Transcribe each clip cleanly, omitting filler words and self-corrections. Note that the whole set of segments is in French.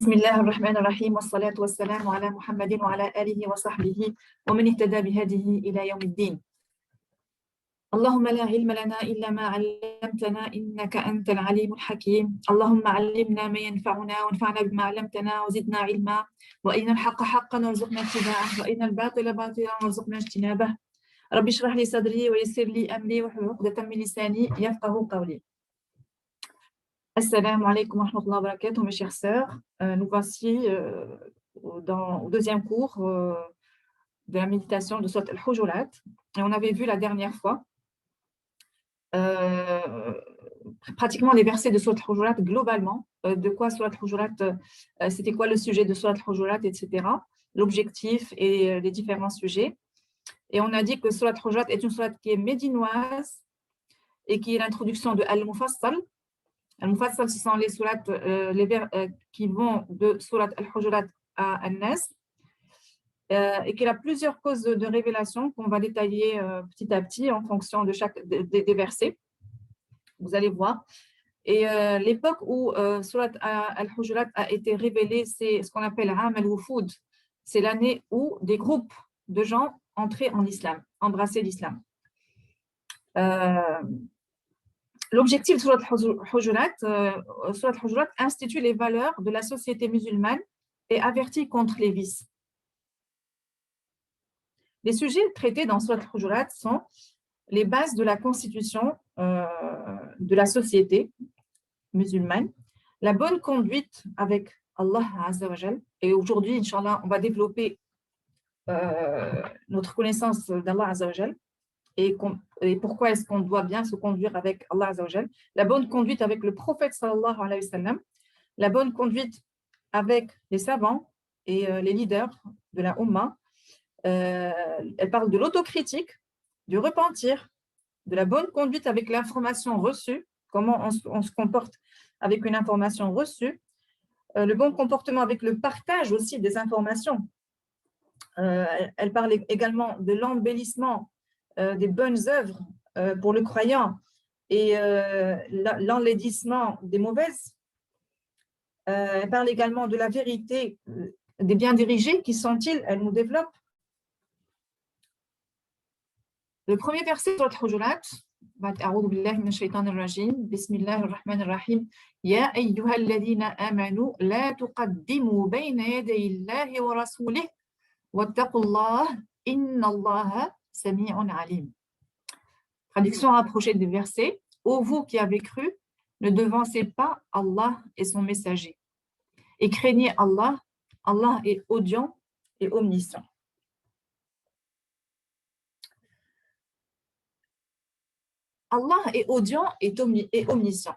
بسم الله الرحمن الرحيم والصلاة والسلام على محمد وعلى آله وصحبه ومن اهتدى بهديه إلى يوم الدين. اللهم لا علم لنا إلا ما علمتنا إنك أنت العليم الحكيم. اللهم علمنا ما ينفعنا وانفعنا بما علمتنا وزدنا علما، وأرنا الحق حقا وارزقنا اتباعه وأرنا الباطل باطلا وارزقنا اجتنابه. رب اشرح لي صدري ويسر لي أمري واحلل عقدة من لساني يفقهوا قولي. Assalamu alaikum wa rahmatullahi wa barakatuh, mes chères sœurs. Nous voici au deuxième cours de la méditation de Sourate Al-Hujurat. Et on avait vu la dernière fois pratiquement les versets de Sourate Al-Hujurat globalement, de quoi Sourate Al-Hujurat, c'était quoi le sujet de Sourate Al-Hujurat, etc., l'objectif et les différents sujets. Et on a dit que Sourate Al-Hujurat est une sourate qui est médinoise et qui est l'introduction de Al-Mufassal. Al-Mufassal, ce sont les sourates qui vont de Sourate Al-Hujurat à An-Nas, et qu'il a plusieurs causes de révélation qu'on va détailler petit à petit en fonction de chaque des versets. Vous allez voir. Et l'époque où Sourate Al-Hujurat a été révélée, c'est ce qu'on appelle Am al-Wufud. C'est l'année où des groupes de gens entraient en islam, embrassaient l'islam. L'objectif de Sourate Al-Hujurat institue les valeurs de la société musulmane et avertit contre les vices. Les sujets traités dans Sourate Al-Hujurat sont les bases de la constitution de la société musulmane, la bonne conduite avec Allah Azza wa Jal. Et aujourd'hui, Inch'Allah, on va développer notre connaissance d'Allah Azza wa Jal. Et pourquoi est-ce qu'on doit bien se conduire avec Allah Azza wa Jal, la bonne conduite avec le prophète sallallahu alayhi wa sallam, la bonne conduite avec les savants et les leaders de la Ummah. Elle parle de l'autocritique, du repentir, de la bonne conduite avec l'information reçue, comment on se comporte avec une information reçue, le bon comportement avec le partage aussi des informations. Elle parle également de l'embellissement des bonnes œuvres pour le croyant et l'enlaidissement des mauvaises. Elle parle également de la vérité des bien dirigés. Qui sont-ils? Elle nous développe. Le premier verset sur Al-Hujurat, أعوذ بالله من الشيطان الرجيم بسم الله الرحمن الرحيم يا أيها الذين آمنوا لا تقدموا بين يدي الله ورسوله واتقوا الله إن الله سميع عليم. Traduction rapprochée du verset. Ô vous qui avez cru, ne devancez pas Allah et son messager. Et craignez Allah, Allah est audient et omniscient. Allah est audient et omniscient.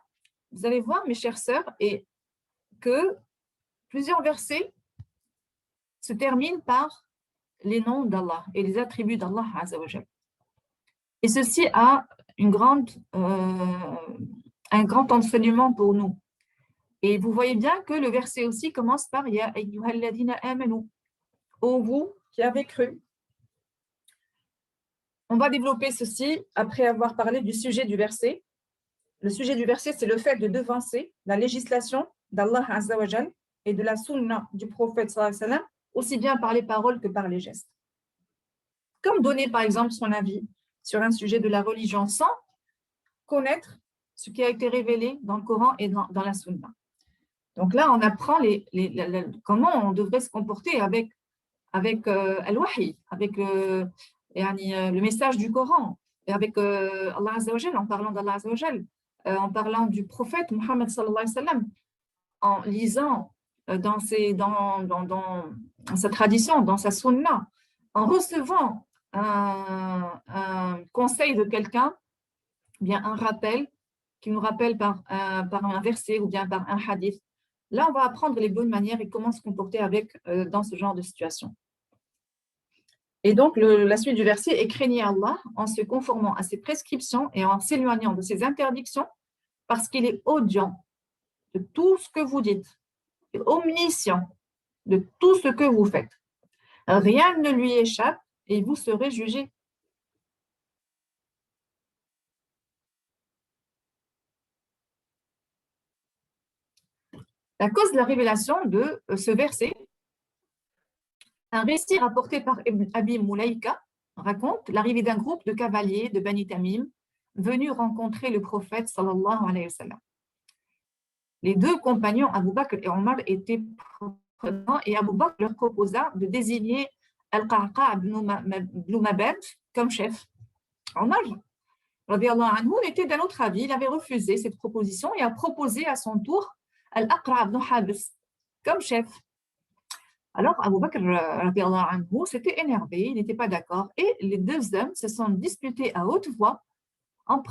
Vous allez voir, mes chères sœurs, et que plusieurs versets se terminent par les noms d'Allah et les attributs d'Allah Azza wa Jal. Et ceci a un grand enseignement pour nous. Et vous voyez bien que le verset aussi commence par Ya ayyuhalladhina amanu. Ô vous qui avez cru. On va développer ceci après avoir parlé du sujet du verset. Le sujet du verset, c'est le fait de devancer la législation d'Allah Azza wa Jal et de la sunna du prophète sallallahu alayhi wa sallam, aussi bien par les paroles que par les gestes. Comme donner par exemple son avis sur un sujet de la religion sans connaître ce qui a été révélé dans le Coran et dans la sunna. Donc là, on apprend comment on devrait se comporter avec al-wahi, avec le message du Coran, et avec Allah Azza wa Jal, en parlant d'Allah Azza wa Jal, en parlant du prophète Muhammad sallallahu alayhi wa sallam, en lisant dans sa tradition, dans sa sunna, en recevant un conseil de quelqu'un, bien un rappel qui nous rappelle par un verset ou bien par un hadith. Là, on va apprendre les bonnes manières et comment se comporter dans ce genre de situation. Et donc, la suite du verset est craignez Allah en se conformant à ses prescriptions et en s'éloignant de ses interdictions parce qu'il est audient de tout ce que vous dites, et omniscient de tout ce que vous faites. Rien ne lui échappe et vous serez jugés. La cause de la révélation de ce verset, un récit rapporté par Ibn Abi Mulaïka raconte l'arrivée d'un groupe de cavaliers de Bani Tamim venus rencontrer le prophète sallallahu alayhi wa sallam. Les deux compagnons, Abu Bakr et Omar, étaient présents et Abu Bakr leur proposa de désigner Al-Qaqa ibn Mabad comme chef. Omar, radiallahu anhu, était d'un autre avis, il avait refusé cette proposition et a proposé à son tour Al-Aqra ibn Habs comme chef. Alors, Abu Bakr radiallahu anhu s'était énervé, il n'était pas d'accord et les deux hommes se sont disputés à haute voix en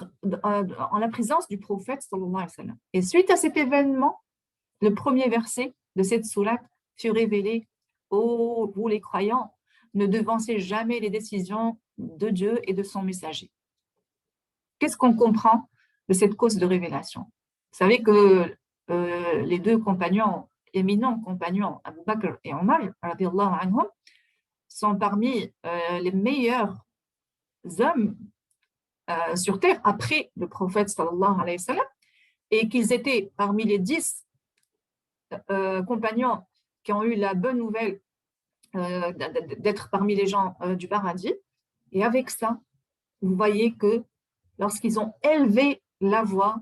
la présence du prophète sallallahu alayhi wa sallam. Et suite à cet événement, le premier verset de cette sourate fut révélé: ô vous les croyants, ne devancez jamais les décisions de Dieu et de son messager. Qu'est-ce qu'on comprend de cette cause de révélation? Vous savez que les deux compagnons, éminents compagnons, Abu Bakr et Omar, radiallahu anhum, sont parmi les meilleurs hommes sur terre après le prophète sallallahu alayhi wa sallam, et qu'ils étaient parmi les 10 compagnons qui ont eu la bonne nouvelle d'être parmi les gens du paradis. Et avec ça, vous voyez que lorsqu'ils ont élevé la voix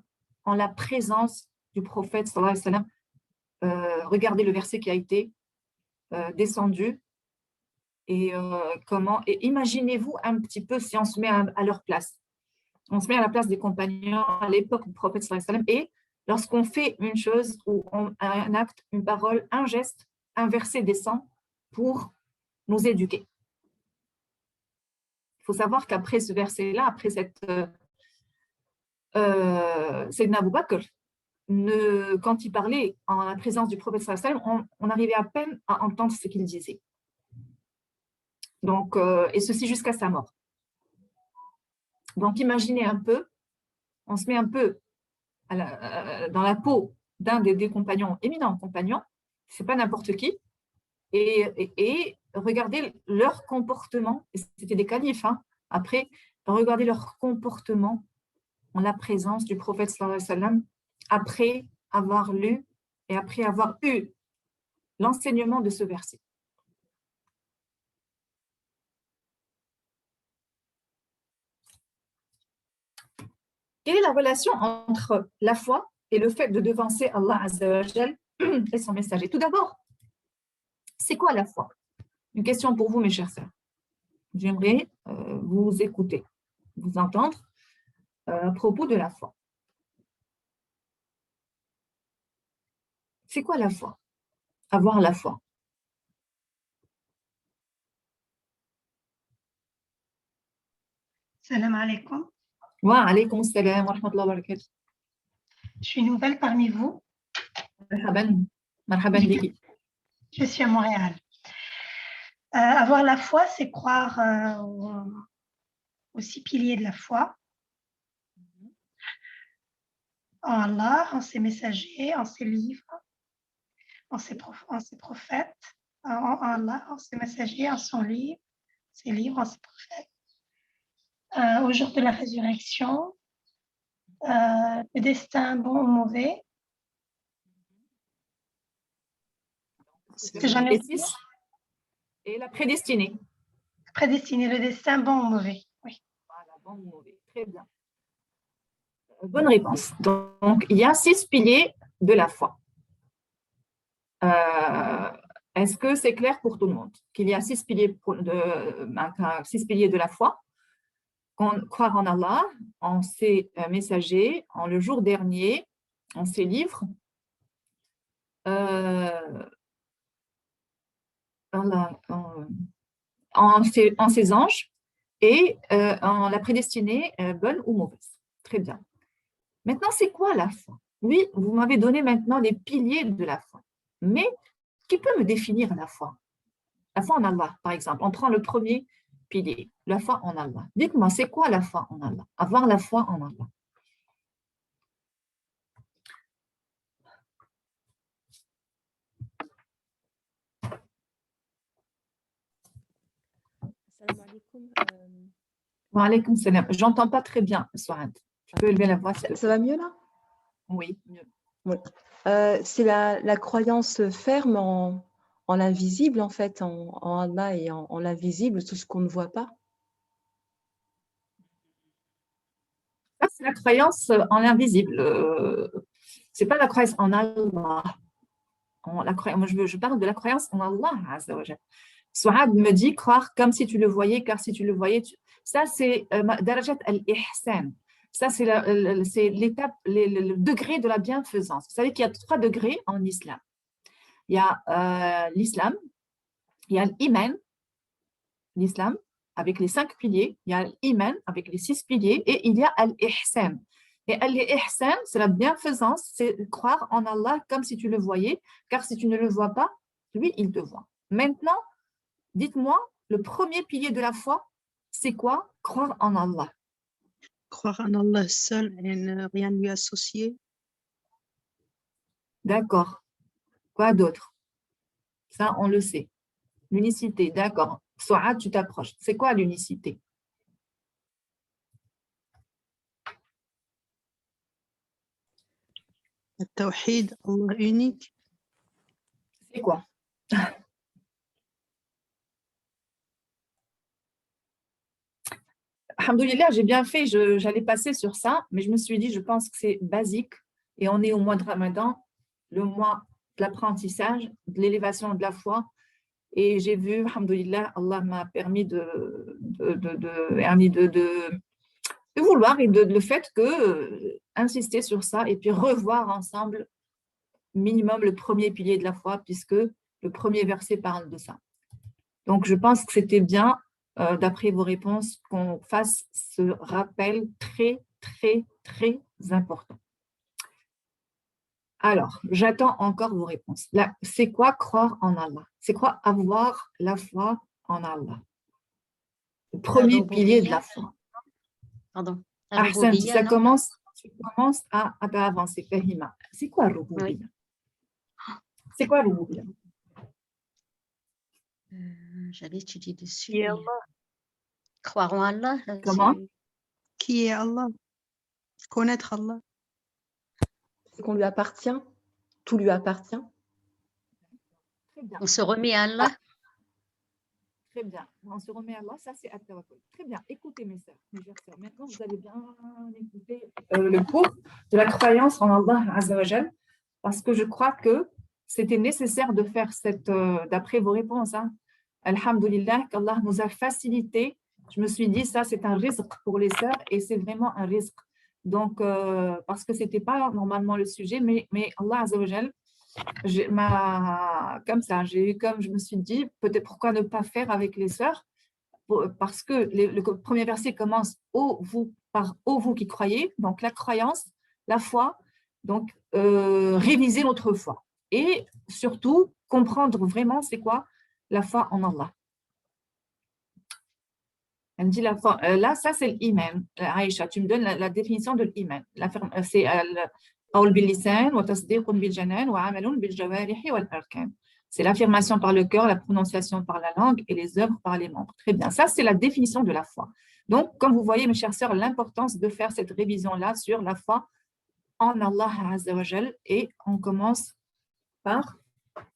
en la présence du prophète sallallahu alayhi wa sallam, regardez le verset qui a été descendu et imaginez-vous un petit peu si on se met à leur place. On se met à la place des compagnons à l'époque du prophète sallallahu alayhi wa sallam, et lorsqu'on fait une chose ou un acte, une parole, un geste, un verset descend pour nous éduquer. Il faut savoir qu'après ce verset-là, après Sayyidina Abu Bakr, quand il parlait en la présence du prophète sallallahu alayhi wa sallam, on arrivait à peine à entendre ce qu'il disait. Donc, et ceci jusqu'à sa mort. Donc, imaginez un peu, on se met un peu dans la peau d'un des compagnons, éminents compagnons, c'est pas n'importe qui, et regardez leur comportement, c'était des califes, hein, après, regardez leur comportement en la présence du prophète sallallahu alayhi wa sallam, après avoir lu et après avoir eu l'enseignement de ce verset. Quelle est la relation entre la foi et le fait de devancer Allah Azza wa Jal et son messager? Tout d'abord, c'est quoi la foi? Une question pour vous, mes chers sœurs. J'aimerais vous écouter, vous entendre à propos de la foi. C'est quoi la foi? Avoir la foi. Salam alaikum. Wa alaykum salam wa rahmatullahi wa barakatuh. Je suis nouvelle parmi vous. Marhaban, marhaban biki. Je suis à Montréal. Avoir la foi, c'est croire aux 6 piliers de la foi. En Allah, en ses messagers, en ses livres, en ses prophètes, en Allah, en ses messagers, en son livre, ses livres, en ses prophètes. Au jour de la résurrection, le destin bon ou mauvais. Que j'en ai et la prédestinée. Prédestiné, le destin bon ou mauvais. Oui. Voilà, bon ou mauvais. Très bien. Bonne réponse. Donc, il y a 6 piliers de la foi. Est-ce que c'est clair pour tout le monde qu'il y a 6 piliers, 6 piliers de la foi? Croire en Allah, en ses messagers, en le jour dernier, en ses livres, en ses anges et en la prédestinée bonne ou mauvaise. Très bien. Maintenant, c'est quoi la foi? Oui, vous m'avez donné maintenant les piliers de la foi. Mais qui peut me définir la foi? La foi en Allah, par exemple. On prend le premier pilier, la foi en Allah. Dites-moi, c'est quoi la foi en Allah? Avoir la foi en Allah. Salam alaikum. Wa alaykum salam. J'entends pas très bien, Souad. Tu peux élever la voix? Ça va mieux là? Oui, mieux. Oui. C'est la croyance ferme en l'invisible, en fait, en Allah et en l'invisible, tout ce qu'on ne voit pas. Ça, c'est la croyance en l'invisible. C'est pas la croyance en Allah. Moi, je parle de la croyance en Allah. Azza wa Jal. Souad me dit croire comme si tu le voyais, car si tu le voyais, ça c'est darajat al-ihsan. Ça c'est l'étape, le degré de la bienfaisance. Vous savez qu'il y a 3 degrés en islam. Il y a l'islam, il y a l'iman, l'islam avec les 5 piliers, il y a l'iman avec les 6 piliers et il y a al-ihsan. Et al-ihsan, c'est la bienfaisance, c'est croire en Allah comme si tu le voyais, car si tu ne le vois pas, lui, il te voit. Maintenant, dites-moi, le premier pilier de la foi, c'est quoi? Croire en Allah. Croire en Allah seul et ne rien lui associer. D'accord. Quoi d'autre? Ça, on le sait. L'unicité, d'accord. Souad, tu t'approches. C'est quoi l'unicité? Le tawhid, Allah unique. C'est quoi? Alhamdoulilah, j'ai bien fait, j'allais passer sur ça, mais je me suis dit, je pense que c'est basique et on est au mois de Ramadan, le mois de l'apprentissage, de l'élévation de la foi. Et j'ai vu, alhamdoulilah, Allah m'a permis de vouloir et de le fait que insister sur ça et puis revoir ensemble minimum le premier pilier de la foi puisque le premier verset parle de ça. Donc, je pense que c'était bien, d'après vos réponses, qu'on fasse ce rappel très, très, très important. Alors, j'attends encore vos réponses. Là, c'est quoi croire en Allah? C'est quoi avoir la foi en Allah? Le premier pilier de la foi. Pardon. Ahsan, si ça commence, tu commences à avancer. Fahima. C'est quoi Rububiya? C'est quoi Rububiya? J'avais étudié dessus. Qui est Allah? Croire en Allah. Comment? Qui est Allah? Connaître Allah. C'est qu'on lui appartient, tout lui appartient. Très bien. On se remet à Allah. Très bien. On se remet à Allah, ça c'est at-tawakkul. Très bien. Écoutez mes sœurs, mes chères sœurs. Maintenant, vous allez bien écouter le cours de la croyance en Allah Azza wa Jal, parce que je crois que c'était nécessaire de faire cette, d'après vos réponses, hein. Alhamdulillah, qu'Allah nous a facilité. Je me suis dit, ça c'est un rizq pour les sœurs et c'est vraiment un rizq. Donc, parce que ce n'était pas normalement le sujet, mais Allah Azza wa Jal, comme ça, je me suis dit, peut-être pourquoi ne pas faire avec les sœurs, parce que le premier verset commence par ô vous qui croyez, donc la croyance, la foi, donc réviser notre foi et surtout comprendre vraiment c'est quoi la foi en Allah. Elle me dit la foi, là ça c'est l'iman. Aïcha, tu me donnes la définition de l'iman. C'est c'est l'affirmation par le cœur, la prononciation par la langue et les œuvres par les membres. Très bien, ça c'est la définition de la foi. Donc, comme vous voyez, mes chères sœurs, l'importance de faire cette révision-là sur la foi en Allah Azza wa Jal. Et on commence par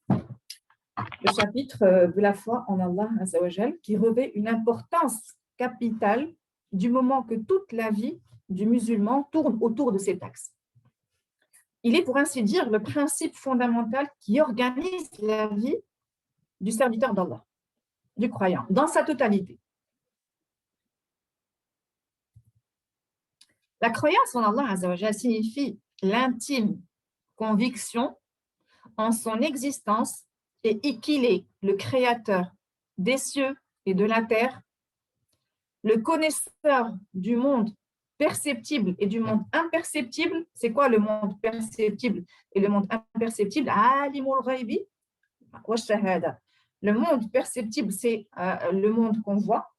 le chapitre de la foi en Allah Azza wa Jal, qui revêt une importance capitale du moment que toute la vie du musulman tourne autour de cet axe. Il est, pour ainsi dire, le principe fondamental qui organise la vie du serviteur d'Allah, du croyant, dans sa totalité. La croyance en Allah Azza wa Jal signifie l'intime conviction en son existence et qu'il est le créateur des cieux et de la terre, le connaisseur du monde perceptible et du monde imperceptible. C'est quoi le monde perceptible et le monde imperceptible? Alimul ghaibi wa shahada. Le monde perceptible, c'est le monde qu'on voit,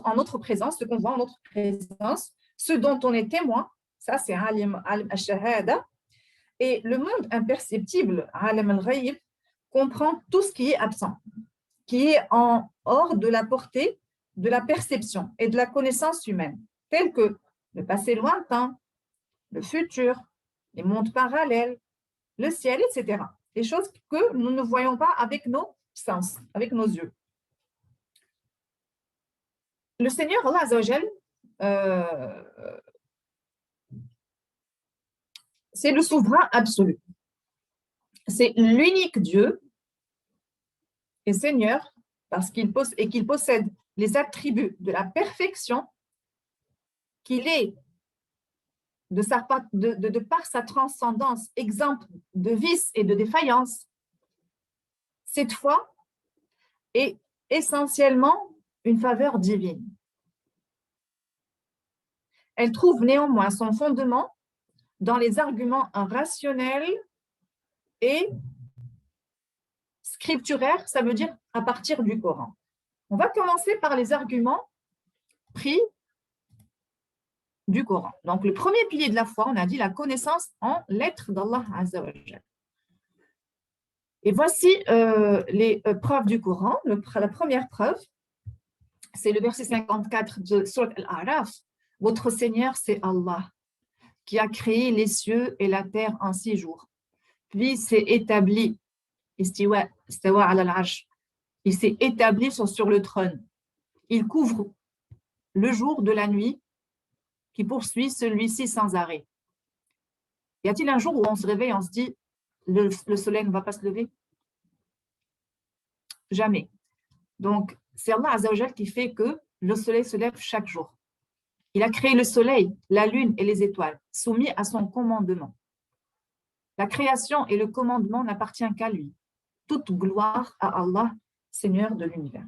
en notre présence, ce qu'on voit en notre présence, ce dont on est témoin, ça c'est alim al-shahada. Et le monde imperceptible, alim al-ghaib, comprend tout ce qui est absent, qui est hors de la portée de la perception et de la connaissance humaine, tels que le passé lointain, le futur, les mondes parallèles, le ciel, etc. Des choses que nous ne voyons pas avec nos sens, avec nos yeux. Le Seigneur, Allah Azza wa Jal, c'est le souverain absolu. C'est l'unique Dieu et Seigneur parce qu'il possède les attributs de la perfection, qu'il est, de par sa transcendance, exemple de vice et de défaillance. Cette foi est essentiellement une faveur divine. Elle trouve néanmoins son fondement dans les arguments rationnels et scripturaires, ça veut dire à partir du Coran. On va commencer par les arguments pris du Coran. Donc, le premier pilier de la foi, on a dit la connaissance en lettres d'Allah Azza wa Jal. Et voici les preuves du Coran. La première preuve, c'est le verset 54 de Surat Al-A'raf. Votre Seigneur, c'est Allah, qui a créé les cieux et la terre en 6 jours. Puis s'est établi, istawa ala al-arsh, il s'est établi sur le trône. Il couvre le jour de la nuit qui poursuit celui-ci sans arrêt. Y a-t-il un jour où on se réveille et on se dit le soleil ne va pas se lever? Jamais. Donc, c'est Allah Azza wa Jal qui fait que le soleil se lève chaque jour. Il a créé le soleil, la lune et les étoiles, soumis à son commandement. La création et le commandement n'appartiennent qu'à lui. Toute gloire à Allah, Seigneur de l'univers.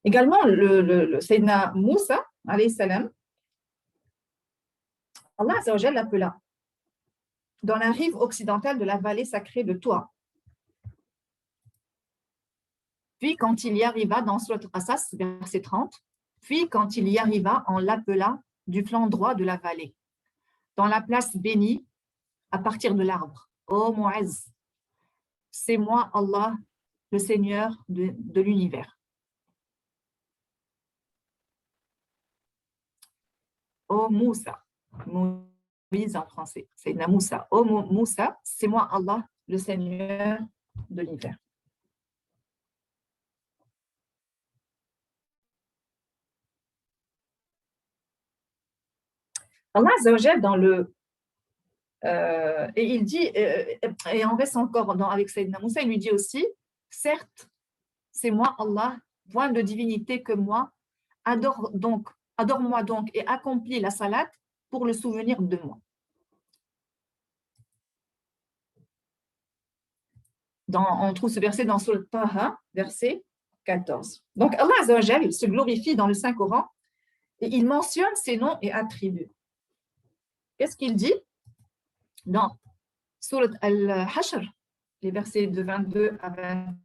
Également, le Sayyidina Moussa, alayhi salam, Allah Azza wa Jal l'appela dans la rive occidentale de la vallée sacrée de Toua. Puis, quand il y arriva dans Surat Qasas, verset 30, puis, quand il y arriva, on l'appela du flanc droit de la vallée, dans la place bénie, à partir de l'arbre. Ô Mu'azz, c'est moi, Allah, le Seigneur de l'univers. Ô Moussa, Moïse en français, c'est Moussa. Ô Moussa, c'est moi, Allah, le Seigneur de l'univers. Allah Azza wa Jal dans le et il dit et on reste encore avec Sayyidina Moussa, il lui dit aussi, certes, c'est moi Allah, point de divinité que moi, adore-moi donc et accomplis la salat pour le souvenir de moi. On trouve ce verset dans Surat Taha, verset 14. Donc Allah Azza wa Jal se glorifie dans le Saint-Coran et il mentionne ses noms et attributs. Qu'est-ce qu'il dit dans Surat Al-Hashr, les versets de 22 à 20?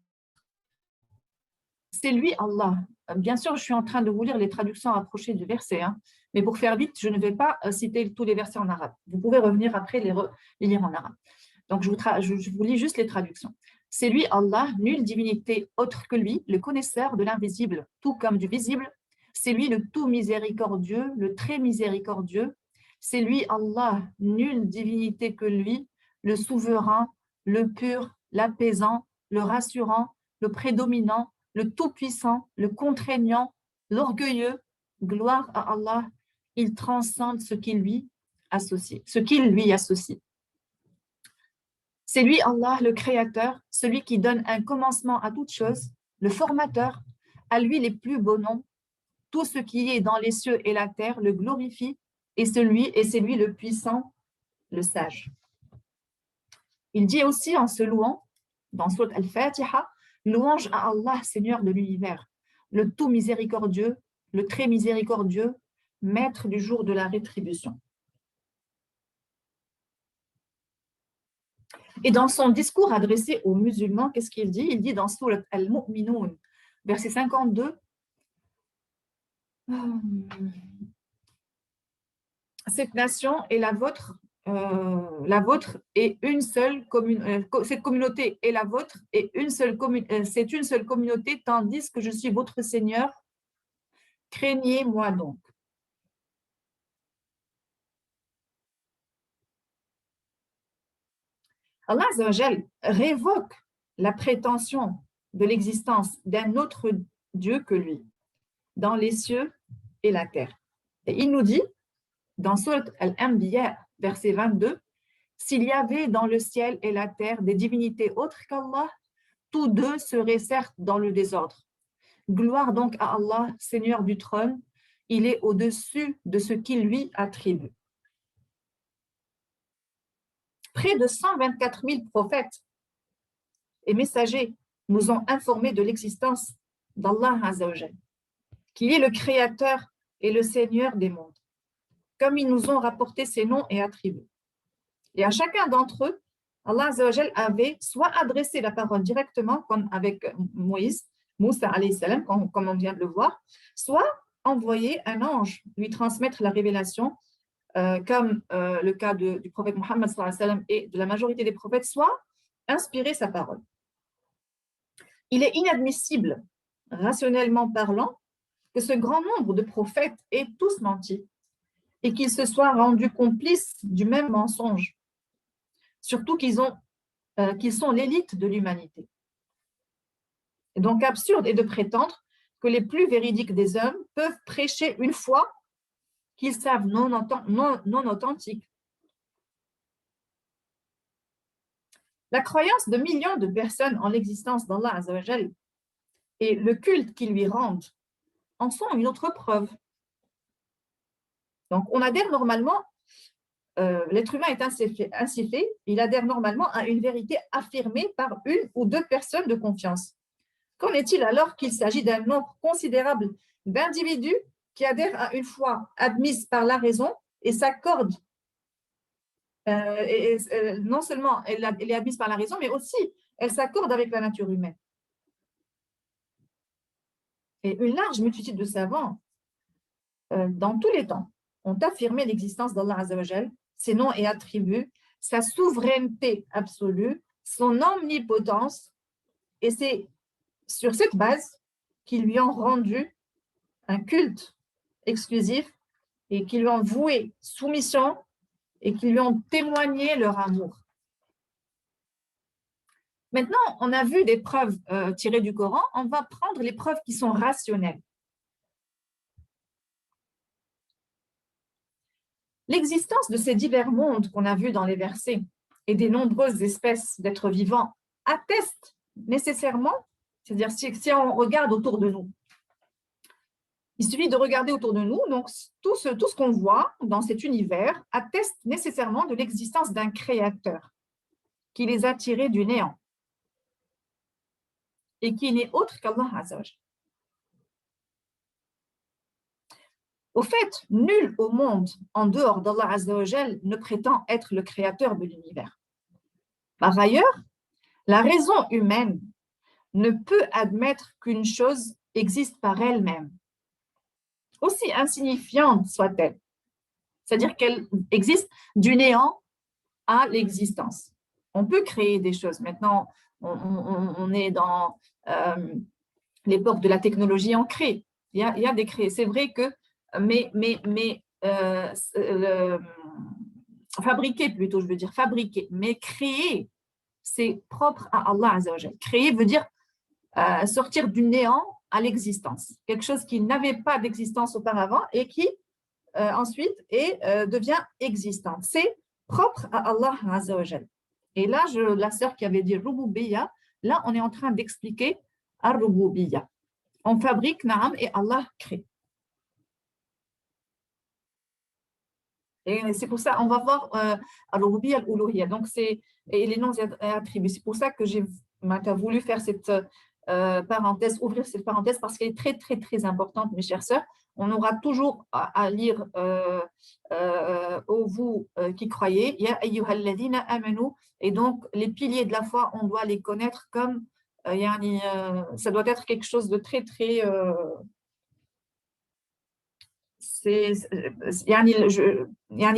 C'est lui Allah. Bien sûr, je suis en train de vous lire les traductions rapprochées du verset, hein, mais pour faire vite, je ne vais pas citer tous les versets en arabe. Vous pouvez revenir après les lire en arabe. Donc, je vous lis juste les traductions. C'est lui Allah, nulle divinité autre que lui, le connaisseur de l'invisible, tout comme du visible. C'est lui le tout miséricordieux, le très miséricordieux. C'est lui, Allah, nulle divinité que lui, le souverain, le pur, l'apaisant, le rassurant, le prédominant, le tout-puissant, le contraignant, l'orgueilleux. Gloire à Allah, il transcende ce qu'il lui associe. C'est lui, Allah, le créateur, celui qui donne un commencement à toute chose, le formateur, à lui les plus beaux noms. Tout ce qui est dans les cieux et la terre le glorifie, et c'est lui le puissant, le sage. Il dit aussi en se louant, dans Surat Al-Fatiha, louange à Allah, Seigneur de l'univers, le tout miséricordieux, le très miséricordieux, maître du jour de la rétribution. Et dans son discours adressé aux musulmans, qu'est-ce qu'il dit? Il dit dans Surat Al-Mu'minun, verset 52, cette nation est la vôtre est une seule cette communauté est la vôtre et c'est une seule communauté, tandis que je suis votre Seigneur. Craignez-moi donc. Allah Azza wa Jal révoque la prétention de l'existence d'un autre Dieu que lui, dans les cieux et la terre. Et il nous dit, dans Sourate Al-Anbiya, verset 22, « S'il y avait dans le ciel et la terre des divinités autres qu'Allah, tous deux seraient certes dans le désordre. Gloire donc à Allah, Seigneur du trône, il est au-dessus de ce qu'il lui attribue. » Près de 124 000 prophètes et messagers nous ont informés de l'existence d'Allah Azza wa Jal, qui est le créateur et le Seigneur des mondes, comme ils nous ont rapporté ses noms et attributs. Et à chacun d'entre eux, Allah Azza wa Jal avait soit adressé la parole directement, comme avec Moussa alayhi salam, comme on vient de le voir, soit envoyé un ange lui transmettre la révélation, comme le cas du prophète Mohammed sallallahu alayhi wa sallam et de la majorité des prophètes, soit inspirer sa parole. Il est inadmissible, rationnellement parlant, que ce grand nombre de prophètes aient tous menti et qu'ils se soient rendus complices du même mensonge, surtout qu'ils sont l'élite de l'humanité. Et donc absurde est de prétendre que les plus véridiques des hommes peuvent prêcher une foi qu'ils savent non authentique. La croyance de millions de personnes en l'existence d'Allah Azza wa Jal et le culte qu'ils lui rendent en sont une autre preuve. Donc, on adhère normalement, l'être humain est ainsi fait, il adhère normalement à une vérité affirmée par une ou deux personnes de confiance. Qu'en est-il alors qu'il s'agit d'un nombre considérable d'individus qui adhèrent à une foi admise par la raison et s'accordent, non seulement elle est admise par la raison, mais aussi elle s'accorde avec la nature humaine. Et une large multitude de savants, dans tous les temps, ont affirmé l'existence d'Allah Azza wa Jal, ses noms et attributs, sa souveraineté absolue, son omnipotence, et c'est sur cette base qu'ils lui ont rendu un culte exclusif et qui lui ont voué soumission et qui lui ont témoigné leur amour. Maintenant, on a vu des preuves tirées du Coran, on va prendre les preuves qui sont rationnelles. L'existence de ces divers mondes qu'on a vus dans les versets et des nombreuses espèces d'êtres vivants atteste nécessairement, c'est-à-dire si on regarde autour de nous, il suffit de regarder autour de nous, donc tout ce qu'on voit dans cet univers atteste nécessairement de l'existence d'un créateur qui les a tirés du néant et qui n'est autre qu'Allah Azza wa Jal. Au fait, nul au monde en dehors d'Allah Azza wa Jal ne prétend être le créateur de l'univers. Par ailleurs, la raison humaine ne peut admettre qu'une chose existe par elle-même, aussi insignifiante soit-elle, c'est-à-dire qu'elle existe du néant à l'existence. On peut créer des choses. Maintenant, on est dans l'époque de la technologie, on crée. Il y a des créés. C'est vrai que, fabriquer plutôt, je veux dire fabriquer, mais créer, c'est propre à Allah Azza wa Jal. Créer veut dire sortir du néant à l'existence, quelque chose qui n'avait pas d'existence auparavant et qui ensuite devient existant. C'est propre à Allah Azza wa Jal. Et là, la sœur qui avait dit Rububiyya, là, on est en train d'expliquer Ar-Rububiyya. On fabrique, Naam, et Allah crée. Et c'est pour ça, on va voir Ar-Rububiyya al-Uluhiyya. Donc, c'est les noms et attributs. C'est pour ça que j'ai voulu faire cette parenthèse, ouvrir cette parenthèse, parce qu'elle est très, très, très importante, mes chères sœurs. On aura toujours à lire vous qui croyez, Ya ayyuhalladhina amanu, et donc les piliers de la foi, on doit les connaître comme ça doit être quelque chose de très, très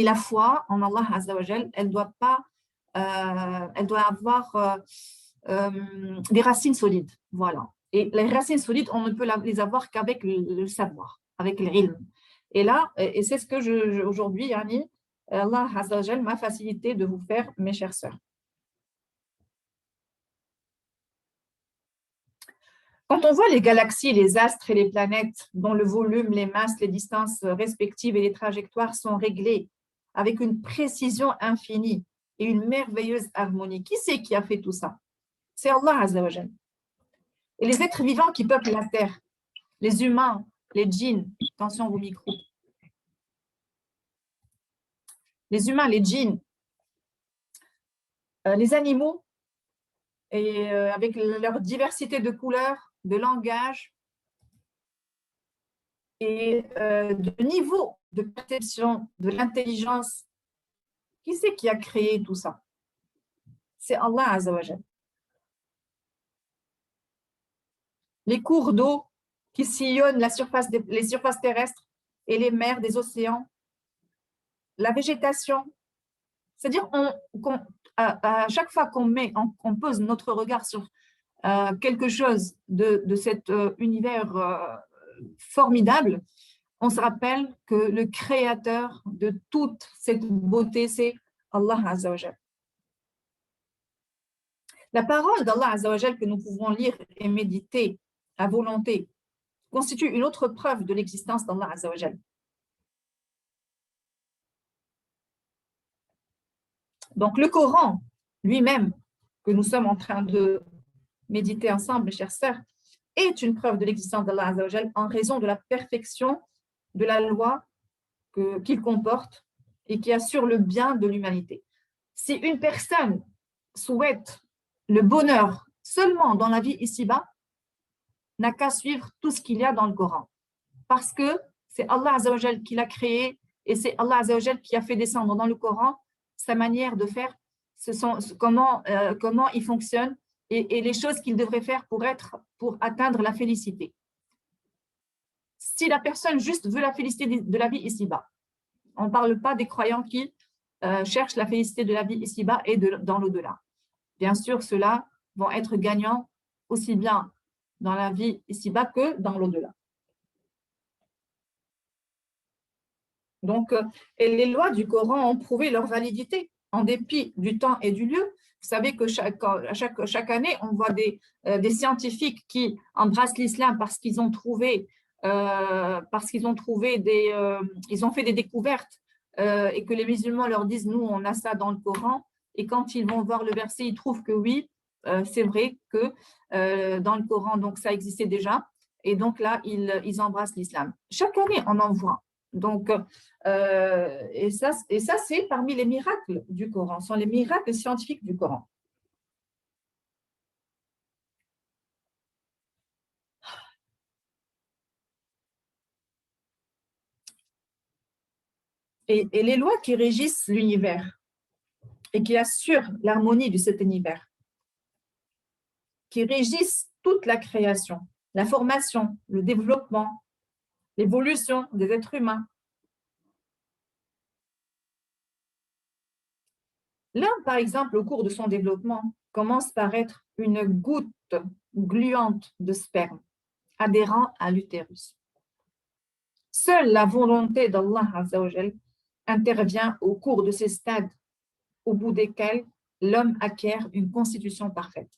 la foi en Allah Azza wa Jal, elle doit avoir des racines solides, voilà. Et les racines solides, on ne peut les avoir qu'avec le savoir, avec l'ilm. Et là, et c'est ce que aujourd'hui, Allah Azza wa Jal m'a facilité de vous faire, mes chères sœurs. Quand on voit les galaxies, les astres et les planètes, dont le volume, les masses, les distances respectives et les trajectoires sont réglés avec une précision infinie et une merveilleuse harmonie, qui c'est qui a fait tout ça? C'est Allah Azza wa Jal. Et les êtres vivants qui peuplent la terre, les humains, les djinns, attention vos micros, les humains, les djinns, les animaux, et avec leur diversité de couleurs, de langage et de niveau de perception, de l'intelligence. Qui c'est qui a créé tout ça? C'est Allah Azza wa Jal. Les cours d'eau qui sillonnent les surfaces terrestres et les mers des océans, la végétation. C'est-à-dire à chaque fois qu'on pose notre regard sur quelque chose de cet univers formidable, on se rappelle que le créateur de toute cette beauté, c'est Allah Azza wa Jal. La parole d'Allah Azza wa Jal que nous pouvons lire et méditer à volonté constitue une autre preuve de l'existence d'Allah Azza wa Jal. Donc le Coran lui-même, que nous sommes en train de méditer ensemble, mes chers sœurs, est une preuve de l'existence d'Allah Azza wa Jal en raison de la perfection de la loi qu'il comporte et qui assure le bien de l'humanité. Si une personne souhaite le bonheur seulement dans la vie ici-bas, n'a qu'à suivre tout ce qu'il y a dans le Coran. Parce que c'est Allah Azza wa Jal qui l'a créé et c'est Allah Azza wa Jal qui a fait descendre dans le Coran sa manière de faire, comment il fonctionne et les choses qu'il devrait faire pour atteindre la félicité. Si la personne juste veut la félicité de la vie ici-bas, on ne parle pas des croyants qui cherchent la félicité de la vie ici-bas et dans l'au-delà. Bien sûr, ceux-là vont être gagnants aussi bien dans la vie ici-bas que dans l'au-delà. Donc, et les lois du Coran ont prouvé leur validité en dépit du temps et du lieu. Vous savez que chaque année, on voit des scientifiques qui embrassent l'islam parce qu'ils ont trouvé, ils ont fait des découvertes et que les musulmans leur disent, nous, on a ça dans le Coran. Et quand ils vont voir le verset, ils trouvent que oui, c'est vrai que dans le Coran, donc ça existait déjà. Et donc là, ils embrassent l'islam. Chaque année, on en voit. Donc, et ça c'est parmi les miracles du Coran, ce sont les miracles scientifiques du Coran. Et les lois qui régissent l'univers et qui assurent l'harmonie de cet univers, qui régissent toute la création, la formation, le développement, l'évolution des êtres humains. L'un, par exemple, au cours de son développement, commence par être une goutte gluante de sperme adhérant à l'utérus. Seule la volonté d'Allah Azza wa Jal intervient au cours de ces stades au bout desquels l'homme acquiert une constitution parfaite.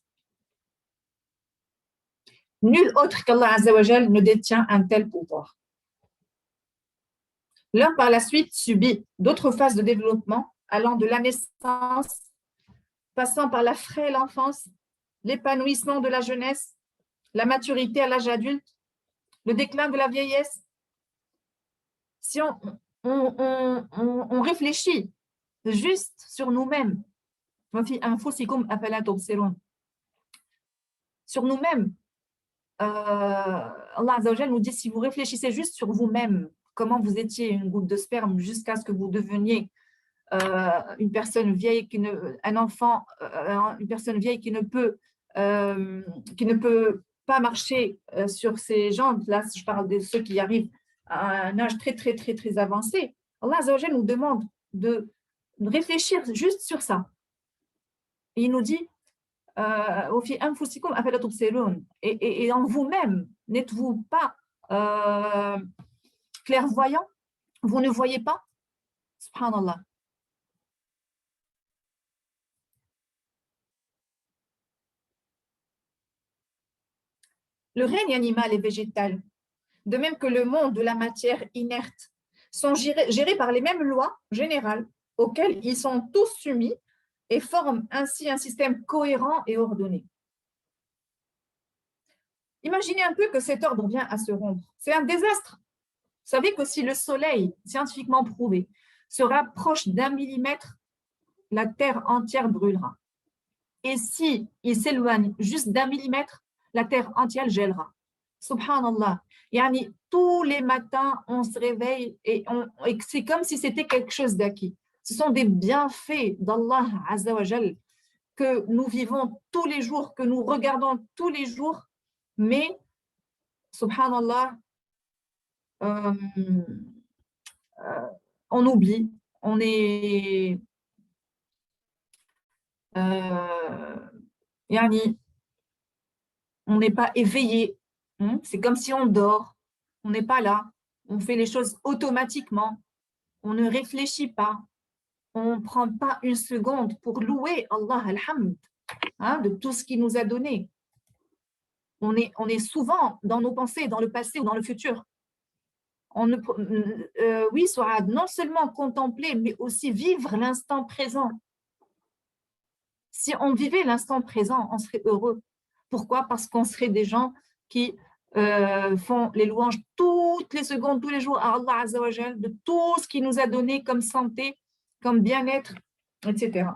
Nul autre qu'Allah Azza wa Jal ne détient un tel pouvoir. L'homme, par la suite, subit d'autres phases de développement allant de la naissance, passant par la frêle enfance, l'épanouissement de la jeunesse, la maturité à l'âge adulte, le déclin de la vieillesse. Si on réfléchit juste sur nous-mêmes, sur nous-mêmes, Allah Azza wa Jal nous dit, si vous réfléchissez juste sur vous-même, comment vous étiez une goutte de sperme jusqu'à ce que vous deveniez une personne vieille, une personne vieille qui ne peut pas marcher sur ses jambes. Là, je parle de ceux qui arrivent à un âge très, très, très, très avancé. Allah Azza wa Jal nous demande de réfléchir juste sur ça. Et il nous dit, et en vous-même, n'êtes-vous pas clairvoyant? Vous ne voyez pas? Subhanallah. Le règne animal et végétal, de même que le monde de la matière inerte, sont gérés par les mêmes lois générales auxquelles ils sont tous soumis et forment ainsi un système cohérent et ordonné. Imaginez un peu que cet ordre vient à se rompre. C'est un désastre. Vous savez que si le Soleil, scientifiquement prouvé, se rapproche d'1 millimètre, la Terre entière brûlera. Et si il s'éloigne juste d'1 millimètre, la Terre entière gèlera. Subhanallah. Yani, tous les matins, on se réveille et c'est comme si c'était quelque chose d'acquis. Ce sont des bienfaits d'Allah Azza wa Jal que nous vivons tous les jours, que nous regardons tous les jours, mais, subhanallah, euh, on oublie, on est yani, on n'est pas éveillé. C'est comme si on dort, on n'est pas là, on fait les choses automatiquement, on ne réfléchit pas, on ne prend pas une seconde pour louer Allah alhamd de tout ce qu'il nous a donné. On est souvent dans nos pensées, dans le passé ou dans le futur. Oui, Souad, non seulement contempler, mais aussi vivre l'instant présent. Si on vivait l'instant présent, on serait heureux. Pourquoi? Parce qu'on serait des gens qui font les louanges toutes les secondes, tous les jours à Allah Azza wa Jal, de tout ce qu'il nous a donné comme santé, comme bien-être, etc.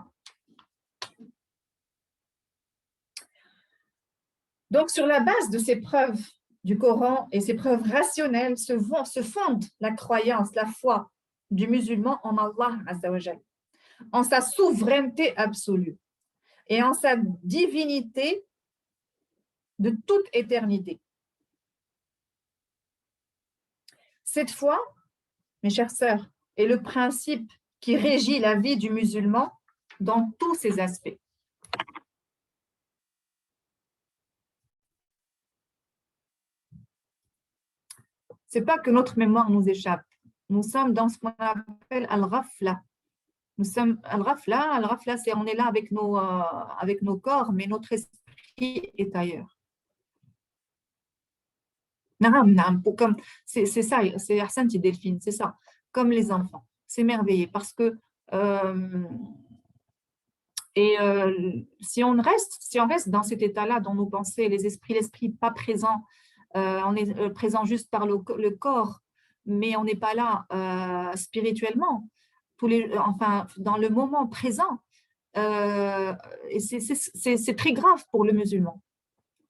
Donc, sur la base de ces preuves du Coran et ces preuves rationnelles se fonde la croyance, la foi du musulman en Allah Azza wa Jal, en sa souveraineté absolue et en sa divinité de toute éternité. Cette foi, mes chères sœurs, est le principe qui régit la vie du musulman dans tous ses aspects. Ce n'est pas que notre mémoire nous échappe. Nous sommes dans ce qu'on appelle al-ghafla. Nous sommes al-ghafla, c'est on est là avec nos corps, mais notre esprit est ailleurs. C'est ça, c'est Hassan et Delphine, c'est ça, comme les enfants. C'est merveilleux parce que si on reste dans cet état-là, dans nos pensées, l'esprit pas présent, on est présent juste par le corps, mais on n'est pas là spirituellement, dans le moment présent. Et c'est très grave pour le musulman,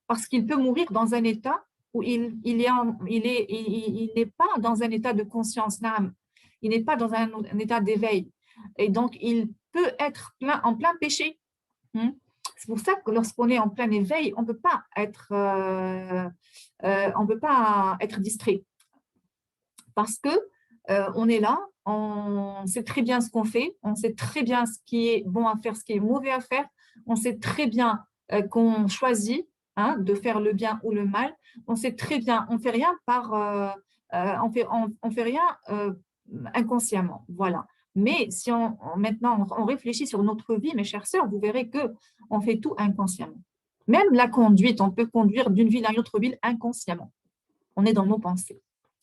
parce qu'il peut mourir dans un état où il n'est pas dans un état de conscience, il n'est pas dans un état d'éveil, et donc il peut être en plein péché. C'est pour ça que lorsqu'on est en plein éveil, on ne peut pas être distrait, parce que on est là, on sait très bien ce qu'on fait, on sait très bien ce qui est bon à faire, ce qui est mauvais à faire, on sait très bien qu'on choisit de faire le bien ou le mal, on sait très bien, on fait rien on fait rien inconsciemment, voilà. Mais si maintenant on réfléchit sur notre vie, mes chères sœurs, vous verrez qu'on fait tout inconsciemment. Même la conduite, on peut conduire d'une ville à une autre ville inconsciemment. On est dans nos pensées.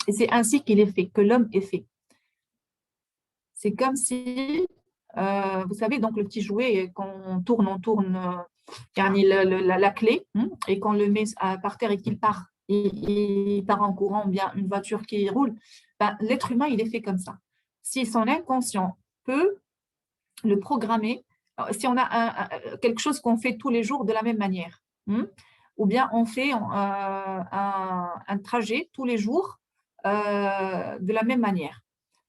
Et c'est ainsi qu'il est fait, que l'homme est fait. C'est comme si, vous savez, donc le petit jouet, quand on tourne la clé, et qu'on le met par terre et qu'il part, il part en courant, bien une voiture qui roule, l'être humain, il est fait comme ça. Si son inconscient peut le programmer, si on a quelque chose qu'on fait tous les jours de la même manière, ou bien on fait un trajet tous les jours de la même manière,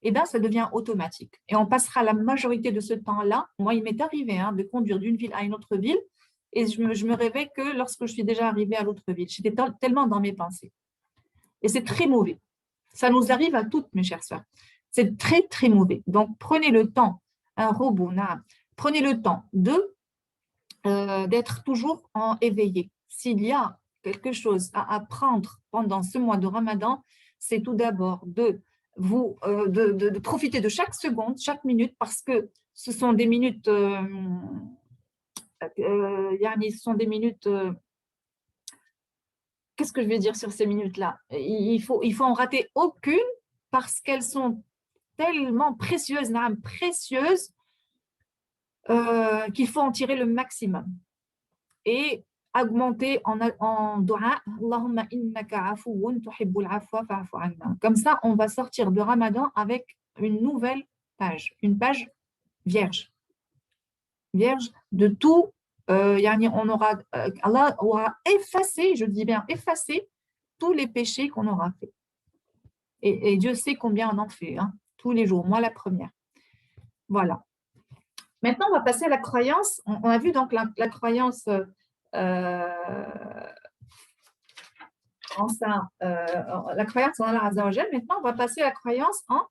et bien ça devient automatique. Et on passera la majorité de ce temps-là. Moi, il m'est arrivé de conduire d'une ville à une autre ville, et je me réveille que lorsque je suis déjà arrivée à l'autre ville. J'étais tellement dans mes pensées. Et c'est très mauvais. Ça nous arrive à toutes, mes chères sœurs. C'est très, très mauvais. Donc, prenez le temps, prenez le temps d'être toujours éveillé. S'il y a quelque chose à apprendre pendant ce mois de Ramadan, c'est tout d'abord de profiter de chaque seconde, chaque minute, parce que ce sont des minutes, qu'est-ce que je vais dire sur ces minutes-là? Il faut en rater aucune parce qu'elles sont tellement précieuses, qu'il faut en tirer le maximum. Et augmenter en dua, Allahumma innaka afuwun tuhibbul afwa fa'fu anna. Comme ça, on va sortir de Ramadan avec une nouvelle page, une page vierge. Vierge de tout, Allah aura effacé, je dis bien effacé, tous les péchés qu'on aura fait. Et Dieu sait combien on en fait, hein, tous les jours, moi la première. Voilà. Maintenant, on va passer à la croyance. On a vu donc la croyance la croyance en Allah Azza wa Jal. Maintenant, on va passer à la croyance en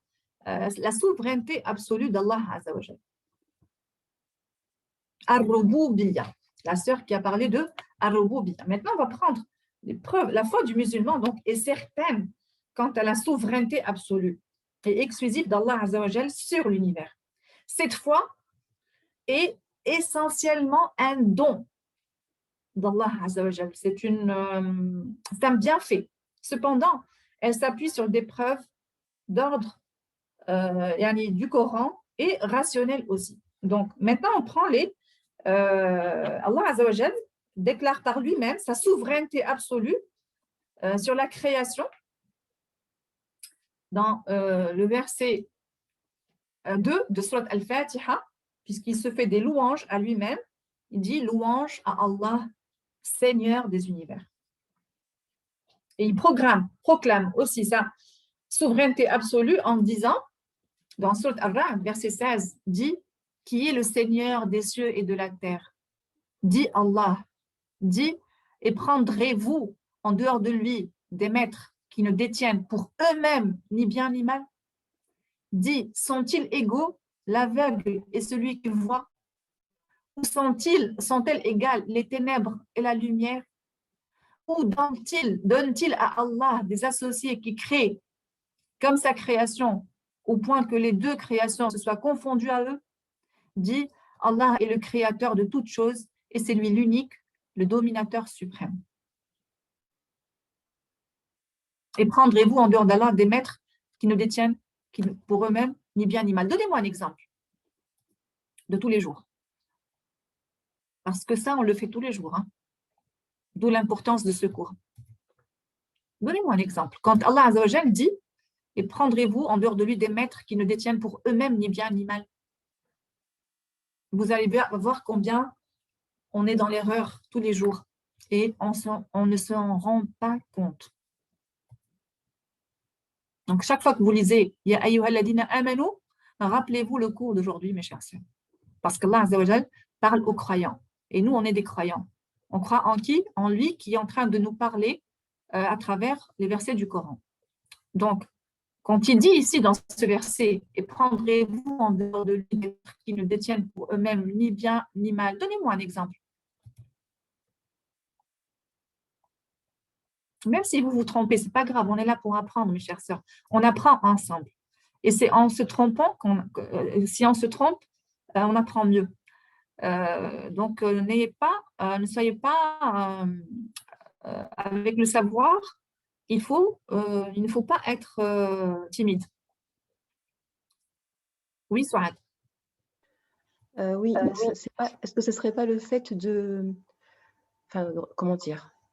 la souveraineté absolue d'Allah Azza wa Jal. Ar-Rububiyya, la sœur qui a parlé de Ar-Rububiyya. Maintenant, on va prendre les preuves. La foi du musulman donc, est certaine quant à la souveraineté absolue et exclusive d'Allah Azza wa Jal sur l'univers. Cette foi est essentiellement un don d'Allah Azza wa Jal. C'est un bienfait. Cependant, elle s'appuie sur des preuves d'ordre du Coran et rationnel aussi. Donc, maintenant, on prend Allah Azza wa Jal déclare par lui-même sa souveraineté absolue sur la création dans le verset 2 de Surat Al-Fatiha, puisqu'il se fait des louanges à lui-même. Il dit louange à Allah, Seigneur des univers. Et il proclame aussi sa souveraineté absolue en disant, dans Surat Ar-Ra'd, verset 16, dit qui est le Seigneur des cieux et de la terre. Dit Allah, dit et prendrez-vous en dehors de lui des maîtres qui ne détiennent pour eux-mêmes ni bien ni mal? Dit, sont-ils égaux l'aveugle et celui qui voit? Ou sont-elles égales les ténèbres et la lumière? Ou donne-t-il à Allah des associés qui créent comme sa création au point que les deux créations se soient confondues à eux? Dit, Allah est le créateur de toutes choses et c'est lui l'unique, le dominateur suprême. Et prendrez-vous en dehors d'Allah des maîtres qui ne détiennent pour eux-mêmes ni bien ni mal? Donnez-moi un exemple de tous les jours. Parce que ça, on le fait tous les jours. Hein. D'où l'importance de ce cours. Donnez-moi un exemple. Quand Allah Azza wa Jal dit « Et prendrez-vous en dehors de lui des maîtres qui ne détiennent pour eux-mêmes ni bien ni mal ?» Vous allez voir combien on est dans l'erreur tous les jours et on ne s'en rend pas compte. Donc, chaque fois que vous lisez « Ya ayyuhalladina amanu », rappelez-vous le cours d'aujourd'hui, mes chers sœurs. Parce qu'Allah Azza wa Jal parle aux croyants. Et nous, on est des croyants. On croit en qui? En lui qui est en train de nous parler à travers les versets du Coran. Donc, quand il dit ici dans ce verset « Et prendrez-vous en dehors de lui des maîtres qui ne détiennent pour eux-mêmes ni bien ni mal », donnez-moi un exemple. Même si vous vous trompez, ce n'est pas grave, on est là pour apprendre, mes chères sœurs. On apprend ensemble. Et c'est en se trompant, si on se trompe, on apprend mieux. Donc, ne soyez pas avec le savoir, il ne faut pas être timide. Oui, Souad. Oui, est-ce que ce ne serait pas le fait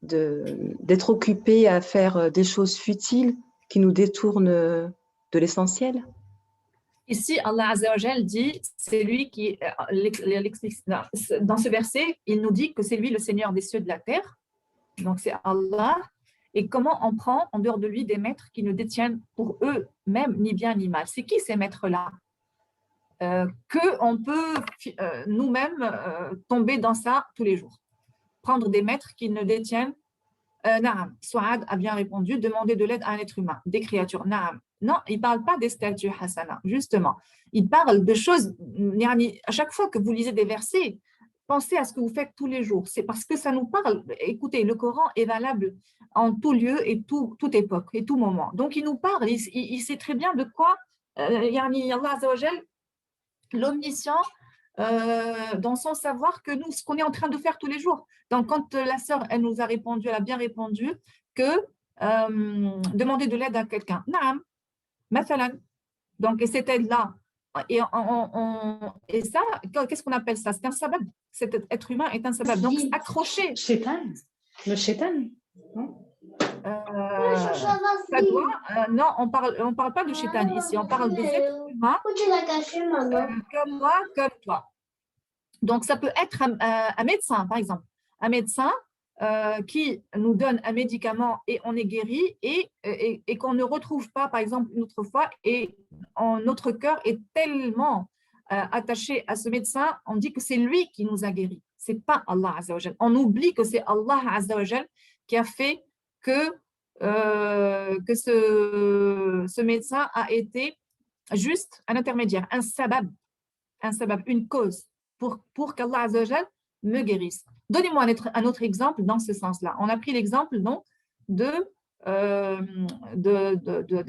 d'être occupé à faire des choses futiles qui nous détournent de l'essentiel? Ici, Allah Azza wa Jal dit, c'est lui qui, dans ce verset, il nous dit que c'est lui le Seigneur des cieux et de la terre. Donc, c'est Allah. Et comment on prend en dehors de lui des maîtres qui ne détiennent pour eux-mêmes ni bien ni mal? C'est qui ces maîtres-là? Qu'on peut nous-mêmes tomber dans ça tous les jours. Prendre des maîtres qui ne détiennent. Naam, Souad a bien répondu, demander de l'aide à un être humain, des créatures. Naam. Non, il ne parle pas des statues Hassana, justement. Il parle de choses, à chaque fois que vous lisez des versets, pensez à ce que vous faites tous les jours. C'est parce que ça nous parle. Écoutez, le Coran est valable en tout lieu et toute époque et tout moment. Donc, il nous parle, il sait très bien de quoi, Allah Azza wa Jal, l'omniscient, dans son savoir que nous, ce qu'on est en train de faire tous les jours. Donc, quand la sœur, elle nous a répondu, elle a bien répondu que demander de l'aide à quelqu'un. Naam, mathalan. Donc, et cette aide-là, et ça, qu'est-ce qu'on appelle ça? C'est un sabab. Cet être humain est un sabab. Donc, accroché. Shaitan. Le shaitan. Non, Ça doit, non, on parle pas de shaitan ici, on parle des êtres humains comme moi, comme toi. Donc, ça peut être un médecin, par exemple. Un médecin qui nous donne un médicament et on est guéri et qu'on ne retrouve pas, par exemple, une autre fois, et notre cœur est tellement attaché à ce médecin, on dit que c'est lui qui nous a guéris. Ce n'est pas Allah Azza wa Jal. On oublie que c'est Allah Azza wa Jal qui a fait que ce médecin a été juste un intermédiaire, un sabab, une cause pour qu'Allah Azza wa Jal me guérisse. Donnez-moi un autre exemple dans ce sens-là. On a pris l'exemple donc d'un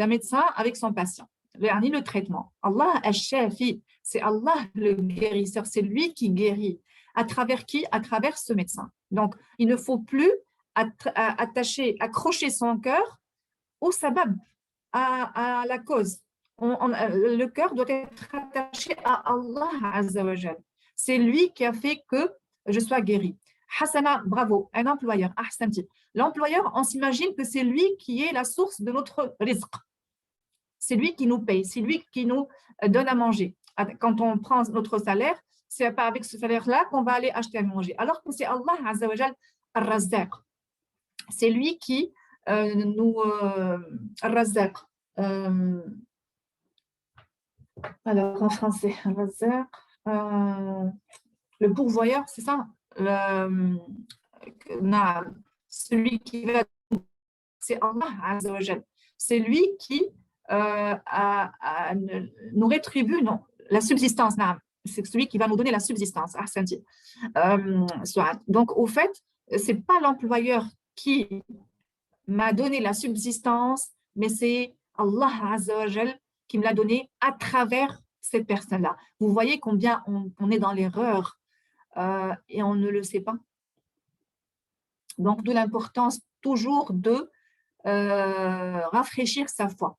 médecin avec son patient. Le traitement. Allah al-Shafi, c'est Allah le guérisseur, c'est lui qui guérit. À travers qui? À travers ce médecin. Donc, il ne faut plus accrocher son cœur au sabab, à la cause. Le cœur doit être attaché à Allah Azza wa Jal. C'est lui qui a fait que je sois guéri. Hassana, bravo, un employeur. Ahsanti. L'employeur, on s'imagine que c'est lui qui est la source de notre rizq. C'est lui qui nous paye, c'est lui qui nous donne à manger. Quand on prend notre salaire, c'est pas avec ce salaire-là qu'on va aller acheter à manger. Alors que c'est Allah Azza wa Jal al-Razzaq. C'est lui qui nous al-Razzaq. Alors en français, al-Razzaq, le pourvoyeur, c'est ça? Celui qui va, c'est Allah Azza wa Jal. C'est lui qui nous rétribue, non, la subsistance. C'est celui qui va nous donner la subsistance. Donc, au fait, ce n'est pas l'employeur qui m'a donné la subsistance, mais c'est Allah Azza wa Jal qui me l'a donné à travers cette personne-là. Vous voyez combien on est dans l'erreur et on ne le sait pas. Donc, de l'importance toujours de rafraîchir sa foi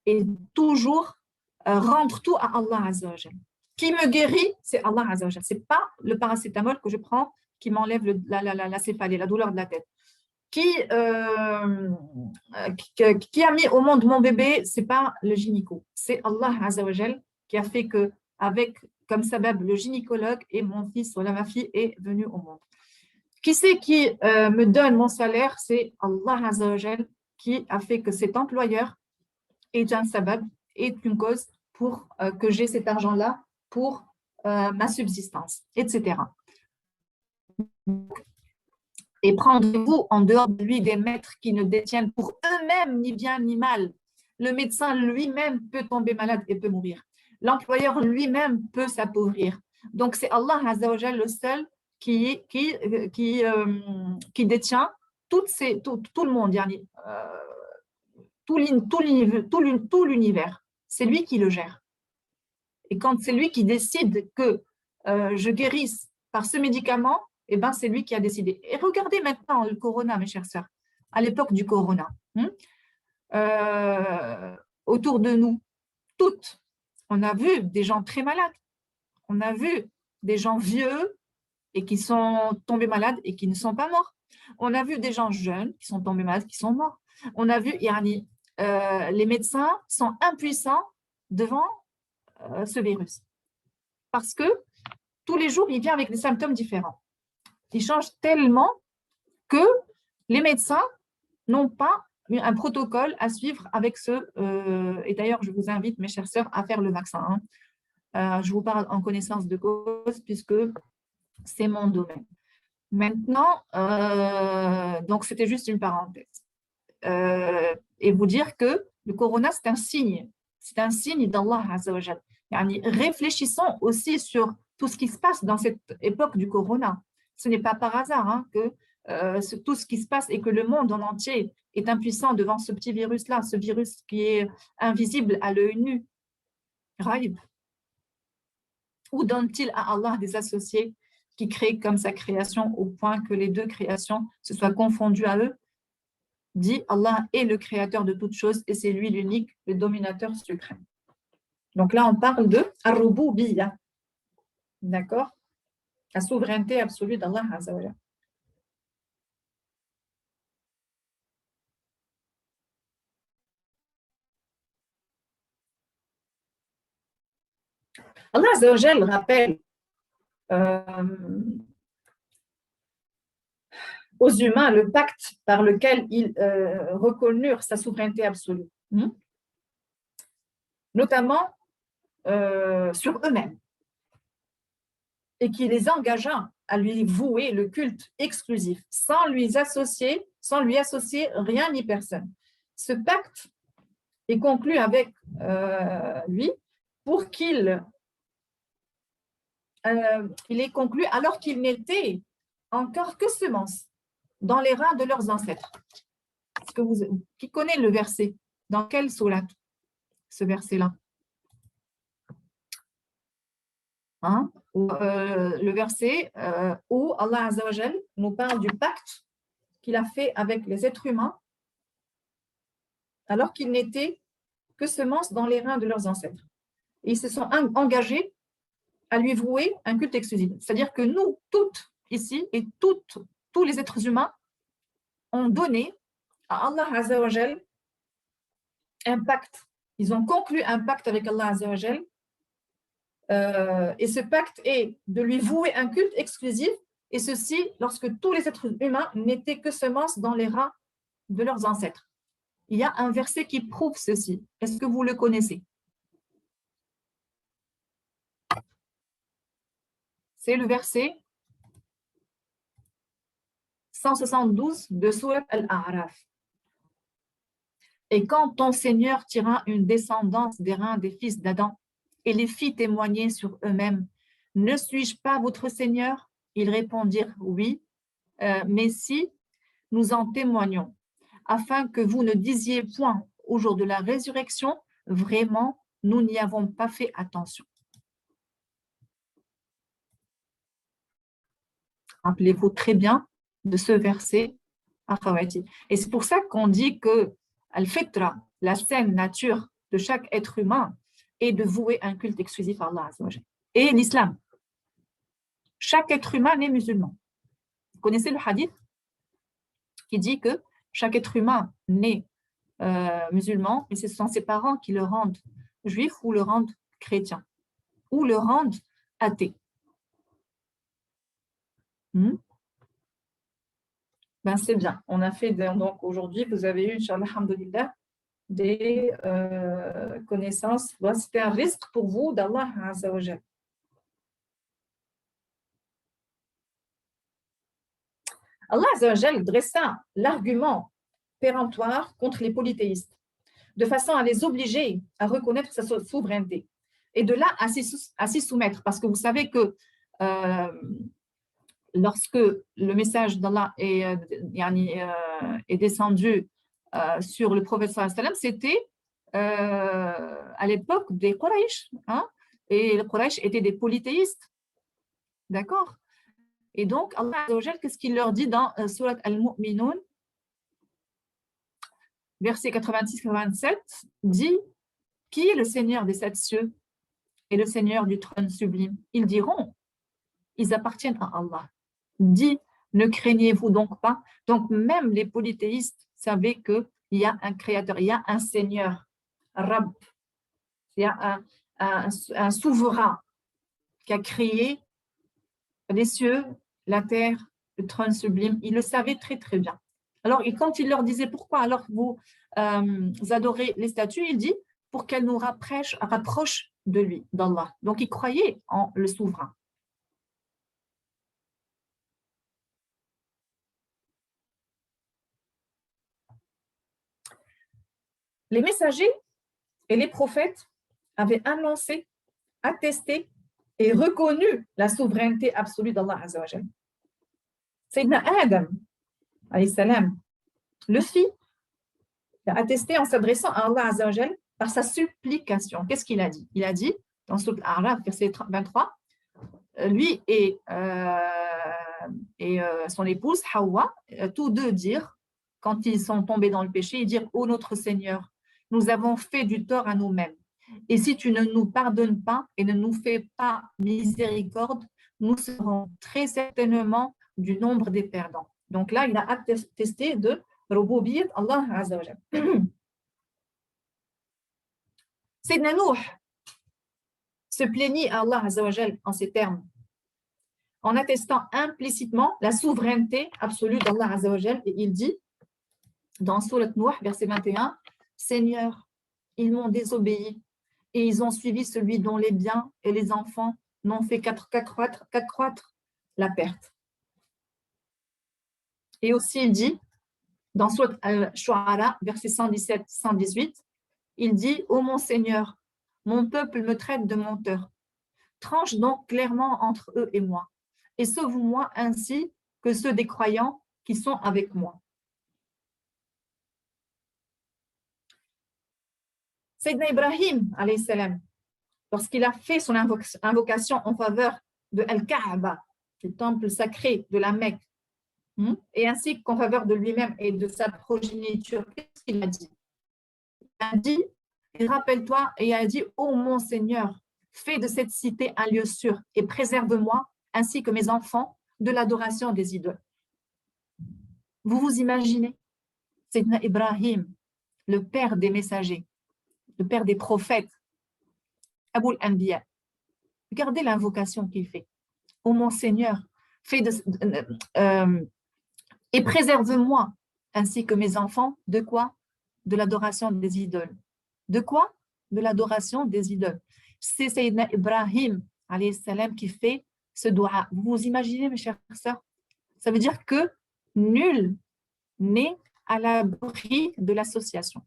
et toujours rendre tout à Allah Azza wa Jal. Qui me guérit, c'est Allah Azza wa Jal. Ce n'est pas le paracétamol que je prends qui m'enlève la céphalée, la douleur de la tête. Qui a mis au monde mon bébé, ce n'est pas le gynéco, c'est Allah Azza wa Jal qui a fait que, avec comme sabab le gynécologue et mon fils, ou ma fille, est venu au monde. Qui c'est qui me donne mon salaire? C'est Allah Azza wa Jal qui a fait que cet employeur est un sabab, est une cause pour que j'ai cet argent-là pour ma subsistance, etc. Et prendrez-vous en dehors de lui des maîtres qui ne détiennent pour eux-mêmes ni bien ni mal. Le médecin lui-même peut tomber malade et peut mourir. L'employeur lui-même peut s'appauvrir. Donc, c'est Allah Azza wa Jal le seul qui détient tout le monde, tout l'univers. C'est lui qui le gère. Et quand c'est lui qui décide que je guérisse par ce médicament, eh ben, c'est lui qui a décidé. Et regardez maintenant le corona, mes chères sœurs, à l'époque du corona. Autour de nous, toutes, on a vu des gens très malades. On a vu des gens vieux et qui sont tombés malades et qui ne sont pas morts. On a vu des gens jeunes qui sont tombés malades, qui sont morts. On a vu, les médecins sont impuissants devant ce virus. Parce que tous les jours, il vient avec des symptômes différents. Il change tellement que les médecins n'ont pas un protocole à suivre avec et d'ailleurs, je vous invite, mes chères sœurs, à faire le vaccin. Je vous parle en connaissance de cause puisque c'est mon domaine. Maintenant, donc c'était juste une parenthèse. Et vous dire que le corona, c'est un signe d'Allah Azza wa Jal. Réfléchissons aussi sur tout ce qui se passe dans cette époque du corona. Ce n'est pas par hasard que tout ce qui se passe et que le monde en entier est impuissant devant ce petit virus-là, ce virus qui est invisible à l'œil nu. Raïb. Ou donne-t-il à Allah des associés qui créent comme sa création au point que les deux créations se soient confondues à eux? Dit Allah est le créateur de toutes choses et c'est lui l'unique, le dominateur suprême. Donc là, on parle de Ar-Rububiyya. D'accord? La souveraineté absolue d'Allah Azza wa Jalla. Allah Azza wa Jalla rappelle aux humains le pacte par lequel ils reconnurent sa souveraineté absolue, notamment sur eux-mêmes, et qui les engagea à lui vouer le culte exclusif, sans lui associer rien ni personne. Ce pacte est conclu avec lui pour qu'il il est conclu alors qu'il n'était encore que semence dans les reins de leurs ancêtres. Est-ce que qui connaît le verset? Dans quelle sourate ce verset-là? Le verset où Allah Azza wa Jal nous parle du pacte qu'il a fait avec les êtres humains alors qu'ils n'étaient que semences dans les reins de leurs ancêtres. Et ils se sont engagés à lui vouer un culte exclusif. C'est-à-dire que nous, toutes ici, et tous les êtres humains ont donné à Allah Azza wa Jal un pacte. Ils ont conclu un pacte avec Allah Azza wa Jal. Et ce pacte est de lui vouer un culte exclusif, et ceci lorsque tous les êtres humains n'étaient que semences dans les reins de leurs ancêtres. Il y a un verset qui prouve ceci. Est-ce que vous le connaissez? C'est le verset 172 de Sourate Al-A'raf. Et quand ton Seigneur tira une descendance des reins des fils d'Adam et les fit témoigner sur eux-mêmes, ne suis-je pas votre Seigneur? Ils répondirent oui, mais si nous en témoignons, afin que vous ne disiez point au jour de la résurrection, vraiment, nous n'y avons pas fait attention. Rappelez-vous très bien de ce verset. Et c'est pour ça qu'on dit que Al-Fitra, la saine nature de chaque être humain, est de vouer un culte exclusif à Allah. Et l'islam. Chaque être humain est musulman. Vous connaissez le hadith qui dit que chaque être humain naît musulman, et ce sont ses parents qui le rendent juif ou le rendent chrétien ou le rendent athée. Ben c'est bien. On a fait, donc aujourd'hui, vous avez eu, Inch'Allah, alhamdoulilah, des connaissances. Bon, c'était un risque pour vous d'Allah Azza wa Jal. Allah Azza wa Jal dressa l'argument péremptoire contre les polythéistes, de façon à les obliger à reconnaître sa souveraineté, et de là à s'y soumettre, parce que vous savez que lorsque le message d'Allah est descendu sur le prophète sallallahu alayhi wa sallam, c'était à l'époque des Quraysh, et les Quraysh étaient des polythéistes, d'accord? Et donc Allah Azza wa Jal, qu'est-ce qu'il leur dit dans Surat Al-Mu'minun, verset 86-87, dit: qui est le Seigneur des sept cieux et le Seigneur du trône sublime? Ils diront: ils appartiennent à Allah. Dit: ne craignez-vous donc pas? Donc même les polythéistes savaient qu'il y a un créateur, il y a un Seigneur, Rabb, il y a un souverain qui a créé les cieux, la terre, le trône sublime. Ils le savaient très très bien. Alors, et quand il leur disait: pourquoi alors vous adorez les statues, il dit: pour qu'elles nous rapprochent de lui, d'Allah. Donc ils croyaient en le souverain. Les messagers et les prophètes avaient annoncé, attesté et reconnu la souveraineté absolue d'Allah Azza wa Jal. Sayyidina Adam, alayhi salam, le fit, a attesté en s'adressant à Allah Azza wa Jal par sa supplication. Qu'est-ce qu'il a dit? Il a dit, dans Sourate Al-A'raf, verset 23, lui et son épouse, Hawa, tous deux dirent, quand ils sont tombés dans le péché, ils dirent, ô notre Seigneur, nous avons fait du tort à nous-mêmes. Et si tu ne nous pardonnes pas et ne nous fais pas miséricorde, nous serons très certainement du nombre des perdants. Donc là, il a attesté de Rububiyyat Allah Azza wa Jal. Sayyidina Nuh se plaignit à Allah Azza wa Jal en ces termes, en attestant implicitement la souveraineté absolue d'Allah Azza wa Jal. Et il dit, dans Surat Nuh, verset 21, « Seigneur, ils m'ont désobéi et ils ont suivi celui dont les biens et les enfants n'ont fait qu'accroître la perte. » Et aussi il dit, dans Surat Al-Shu'ara, verset 117-118, il dit, « Ô mon Seigneur, mon peuple me traite de menteur. Tranche donc clairement entre eux et moi, et sauve-moi ainsi que ceux des croyants qui sont avec moi. » Sayyidina Ibrahim, alayhi salam, lorsqu'il a fait son invocation en faveur de Al-Kaaba, le temple sacré de la Mecque, et ainsi qu'en faveur de lui-même et de sa progéniture, qu'est-ce qu'il a dit? Il a dit, rappelle-toi, et il a dit, ô mon Seigneur, fais de cette cité un lieu sûr et préserve-moi, ainsi que mes enfants, de l'adoration des idoles. Vous vous imaginez, Sayyidina Ibrahim, le père des messagers, le père des prophètes, Aboul Anbiya. Regardez l'invocation qu'il fait. Ô mon Seigneur, fais et préserve-moi, ainsi que mes enfants, de quoi? De l'adoration des idoles. De quoi? De l'adoration des idoles. C'est Sayyidina Ibrahim, alayhi salam, qui fait ce doua. Vous vous imaginez, mes chers sœurs? Ça veut dire que nul n'est à l'abri de l'association.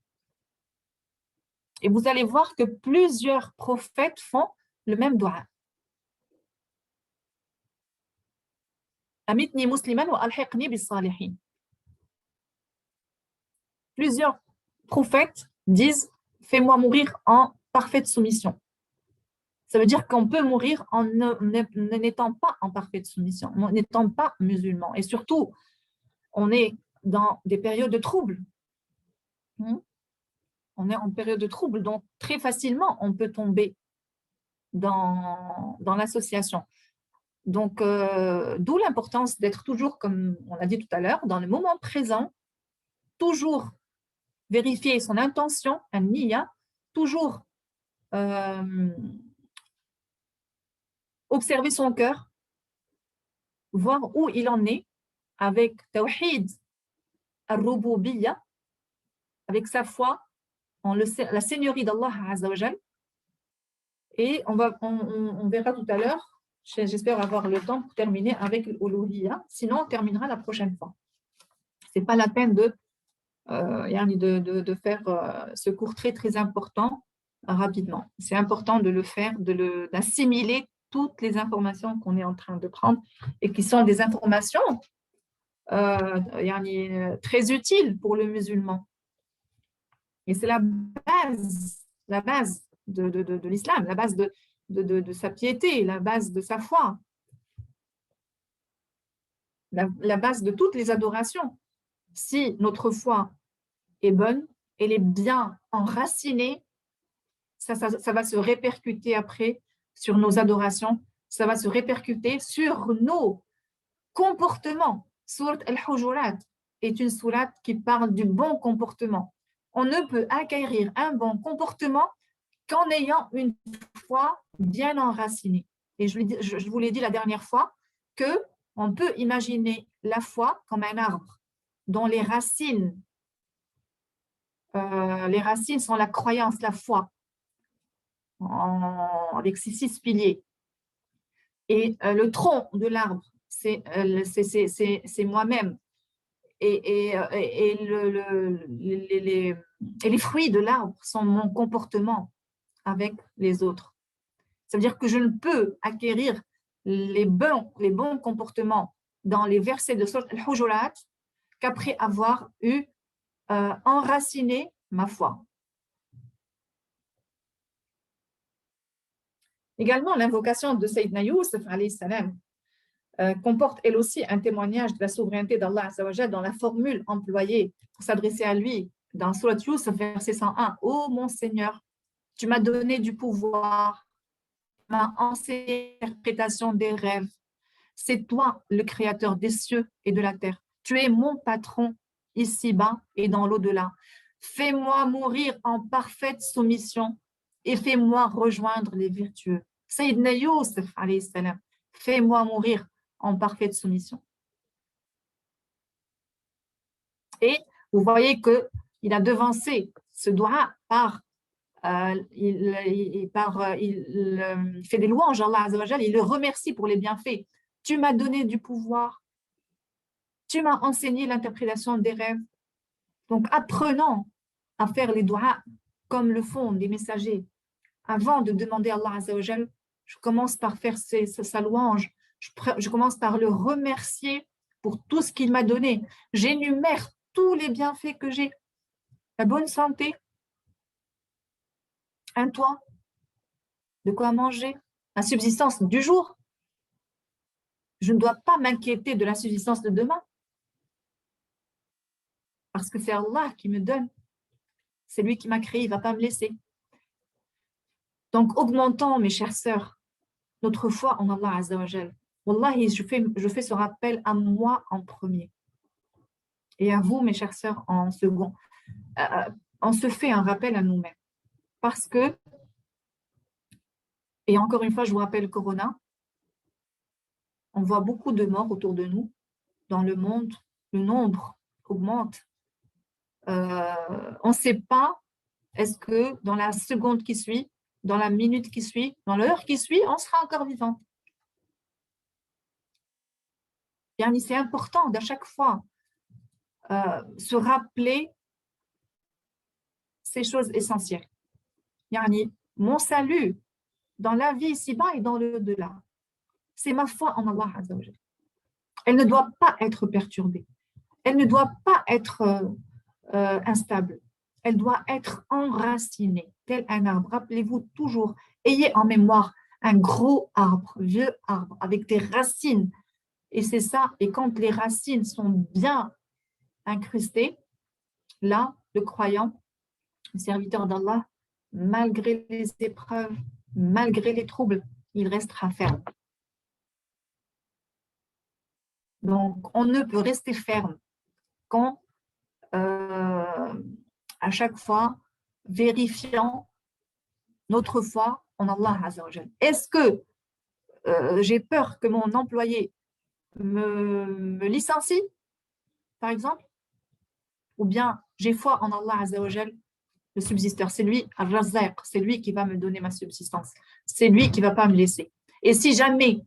Et vous allez voir que plusieurs prophètes font le même doua. Amitni musliman wa alhiqni bis salihin. Plusieurs prophètes disent « Fais-moi mourir en parfaite soumission ». Ça veut dire qu'on peut mourir en n'étant pas en parfaite soumission, en n'étant pas musulman. Et surtout, on est dans des périodes de troubles. On est en période de troubles, donc très facilement, on peut tomber dans l'association. Donc, d'où l'importance d'être toujours, comme on l'a dit tout à l'heure, dans le moment présent, toujours vérifier son intention, un niya, toujours observer son cœur, voir où il en est avec tawhid al-rububiyya, avec sa foi en la seigneurie d'Allah Azza wa Jal. Et on verra tout à l'heure, j'espère avoir le temps pour terminer avec l'uluhiyya, sinon on terminera la prochaine fois. Ce n'est pas la peine de faire ce cours très très important rapidement. C'est important de le faire, d'assimiler toutes les informations qu'on est en train de prendre et qui sont des informations très utiles pour le musulman. Et c'est la base de l'islam, la base de sa piété, la base de sa foi, la base de toutes les adorations. Si notre foi est bonne, elle est bien enracinée, ça va se répercuter après sur nos adorations, ça va se répercuter sur nos comportements. Sourate Al-Hujurat est une sourate qui parle du bon comportement. On ne peut acquérir un bon comportement qu'en ayant une foi bien enracinée. Et je vous l'ai dit la dernière fois, qu'on peut imaginer la foi comme un arbre dont les racines sont la croyance, la foi, avec ses 6 piliers. Et le tronc de l'arbre, c'est moi-même. Et les fruits de l'arbre sont mon comportement avec les autres. Ça veut dire que je ne peux acquérir les bons comportements dans les versets de Sourate Al-Hujurat qu'après avoir enraciné ma foi. Également, l'invocation de Sayyidina Youssef alayhi salam comporte elle aussi un témoignage de la souveraineté d'Allah azza wa jalla dans la formule employée pour s'adresser à lui dans Surat Youssef, verset 101. Ô mon Seigneur, tu m'as donné du pouvoir, tu m'as enseigné l'interprétation des rêves. C'est toi le créateur des cieux et de la terre. Tu es mon patron ici-bas et dans l'au-delà. Fais-moi mourir en parfaite soumission et fais-moi rejoindre les vertueux. Sayyidina Youssef alayhi salam, fais-moi mourir en parfaite soumission. Et vous voyez qu'il a devancé ce doigt par il fait des louanges à Allah azza wa jalla, il le remercie pour les bienfaits. Tu m'as donné du pouvoir, tu m'as enseigné l'interprétation des rêves. Donc apprenons à faire les doigts comme le font les messagers. Avant de demander à Allah azza wa jalla, je commence par faire sa louange, je commence par le remercier pour tout ce qu'il m'a donné. J'énumère tous les bienfaits que j'ai, la bonne santé, un toit, de quoi manger, la subsistance du jour. Je ne dois pas m'inquiéter de la subsistance de demain parce que c'est Allah qui me donne. C'est lui qui m'a créé, il ne va pas me laisser. Donc, augmentons, mes chères sœurs, notre foi en Allah azza wa jal. Wallahi, je fais ce rappel à moi en premier et à vous, mes chères sœurs, en second. On se fait un rappel à nous-mêmes parce que, et encore une fois, je vous rappelle Corona, on voit beaucoup de morts autour de nous dans le monde, le nombre augmente. On ne sait pas, est-ce que dans la seconde qui suit, dans la minute qui suit, dans l'heure qui suit, on sera encore vivant. C'est important d'à chaque fois se rappeler ces choses essentielles. Mon salut dans la vie ici-bas et dans l'au-delà, c'est ma foi en Allah azza wa jalla. Elle ne doit pas être perturbée. Elle ne doit pas être instable. Elle doit être enracinée, tel un arbre. Rappelez-vous toujours, ayez en mémoire un gros arbre, vieux arbre, avec des racines. Et c'est ça, et quand les racines sont bien incrustées, là, le croyant, le serviteur d'Allah, malgré les épreuves, malgré les troubles, il restera ferme. Donc, on ne peut rester ferme qu'en à chaque fois vérifiant notre foi en Allah azza wa jalla. Est-ce que j'ai peur que mon employé me licencie, par exemple, ou bien j'ai foi en Allah azza wa jalla, le subsisteur, c'est lui, Ar-Razzaq, c'est lui qui va me donner ma subsistance, c'est lui qui ne va pas me laisser. Et si jamais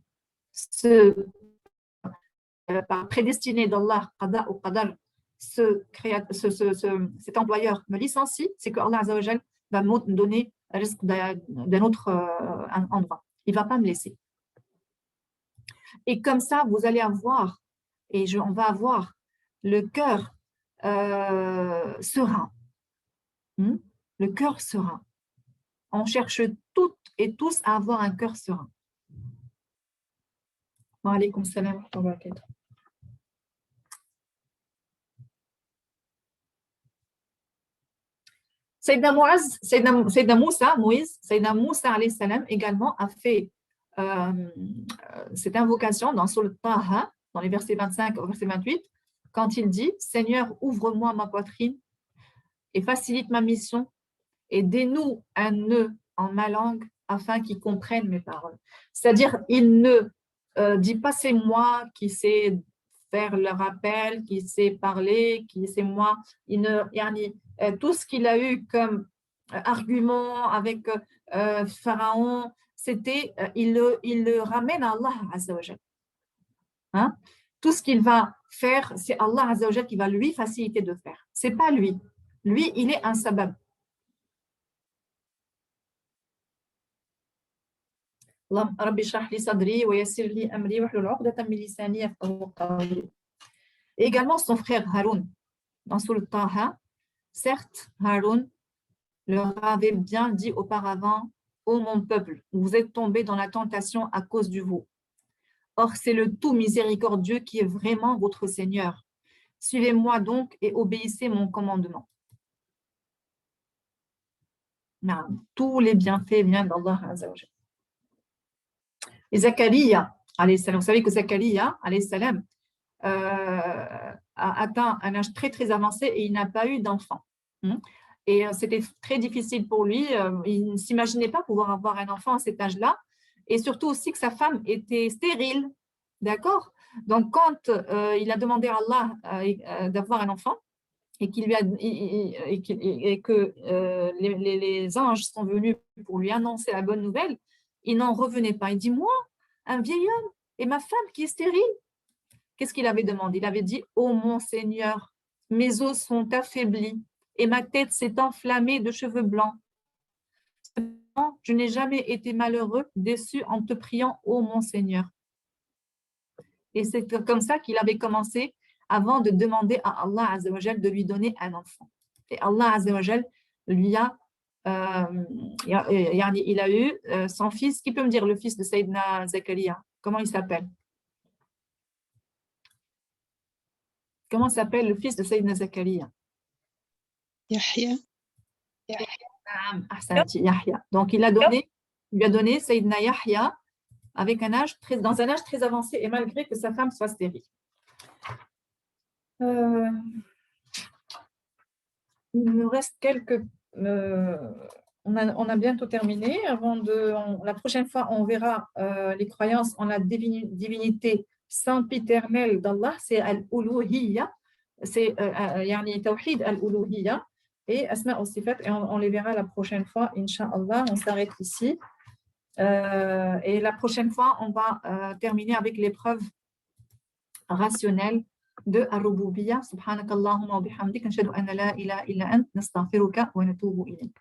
par prédestiné d'Allah, qada ou qadar, cet employeur me licencie, c'est que Allah azza wa jalla va me donner un risque d'un autre endroit. Il ne va pas me laisser. Et comme ça, vous allez avoir, on va avoir le cœur serein. Le cœur serein. On cherche toutes et tous à avoir un cœur serein. Wa alaykoum salam wa rahmatullahi wa barakatuh. Sayyidina Moussa alayhi salam également a fait cette invocation dans Surat Taha, dans les versets 25 au verset 28, quand il dit « Seigneur, ouvre-moi ma poitrine et facilite ma mission et dénoue un nœud en ma langue afin qu'ils comprennent mes paroles. » C'est-à-dire, il ne dit pas « c'est moi qui sais faire le rappel, qui sait parler, qui c'est moi ». Tout ce qu'il a eu comme argument avec Pharaon, c'était il le ramène à Allah azza wa jalla. Tout ce qu'il va faire, c'est Allah azza wa jalla qui va lui faciliter de faire. C'est pas lui. Lui, il est un sabab. Rabbi shrah li sadri wa yassir li amri wahlul 'uqdatan min lisani yafqahu qawli. Et également son frère Haroun dans Surat Taha. Certes, Haroun leur avait bien dit auparavant, ô mon peuple, vous êtes tombés dans la tentation à cause du veau. Or, c'est le tout miséricordieux qui est vraiment votre Seigneur. Suivez-moi donc et obéissez mon commandement. Tous les bienfaits viennent d'Allah Azza wa Jal. Et Zakaria, alayhi salam, vous savez que Zakaria, alayhi salam, a atteint un âge très très avancé et il n'a pas eu d'enfant. Et c'était très difficile pour lui. Il ne s'imaginait pas pouvoir avoir un enfant à cet âge-là. Et surtout aussi que sa femme était stérile. D'accord? Donc, quand il a demandé à Allah d'avoir un enfant et que les anges sont venus pour lui annoncer la bonne nouvelle, il n'en revenait pas. Il dit, moi, un vieil homme et ma femme qui est stérile. Qu'est-ce qu'il avait demandé? Il avait dit, ô mon Seigneur, mes os sont affaiblis et ma tête s'est enflammée de cheveux blancs. Cependant, je n'ai jamais été malheureux, déçu en te priant, ô mon Seigneur. Et c'est comme ça qu'il avait commencé avant de demander à Allah Azza wa Jal de lui donner un enfant. Et Allah Azza wa Jal lui il a eu son fils. Qui peut me dire le fils de Sayyidina Zakaria? Comment il s'appelle? Comment s'appelle le fils de Sayyidina Zakaria? Yahya. Yahya. Donc, il lui a donné Sayyidina Yahya avec dans un âge très avancé et malgré que sa femme soit stérile. Il nous reste quelques... on a bientôt terminé. La prochaine fois, on verra les croyances en la divinité sempiternelle d'Allah, c'est Al-Uluhiyya, c'est Tawhid Al-Uluhiyya et Asma al-Sifat, et on les verra la prochaine fois, Inch'Allah. On s'arrête ici. Et la prochaine fois, on va terminer avec l'épreuve rationnelle de Ar-Rububiyya. Subhanakallahumma wa bihamdik, nashhadu an la ilaha illa ant, nastaghfiruka wa natubu ilayk.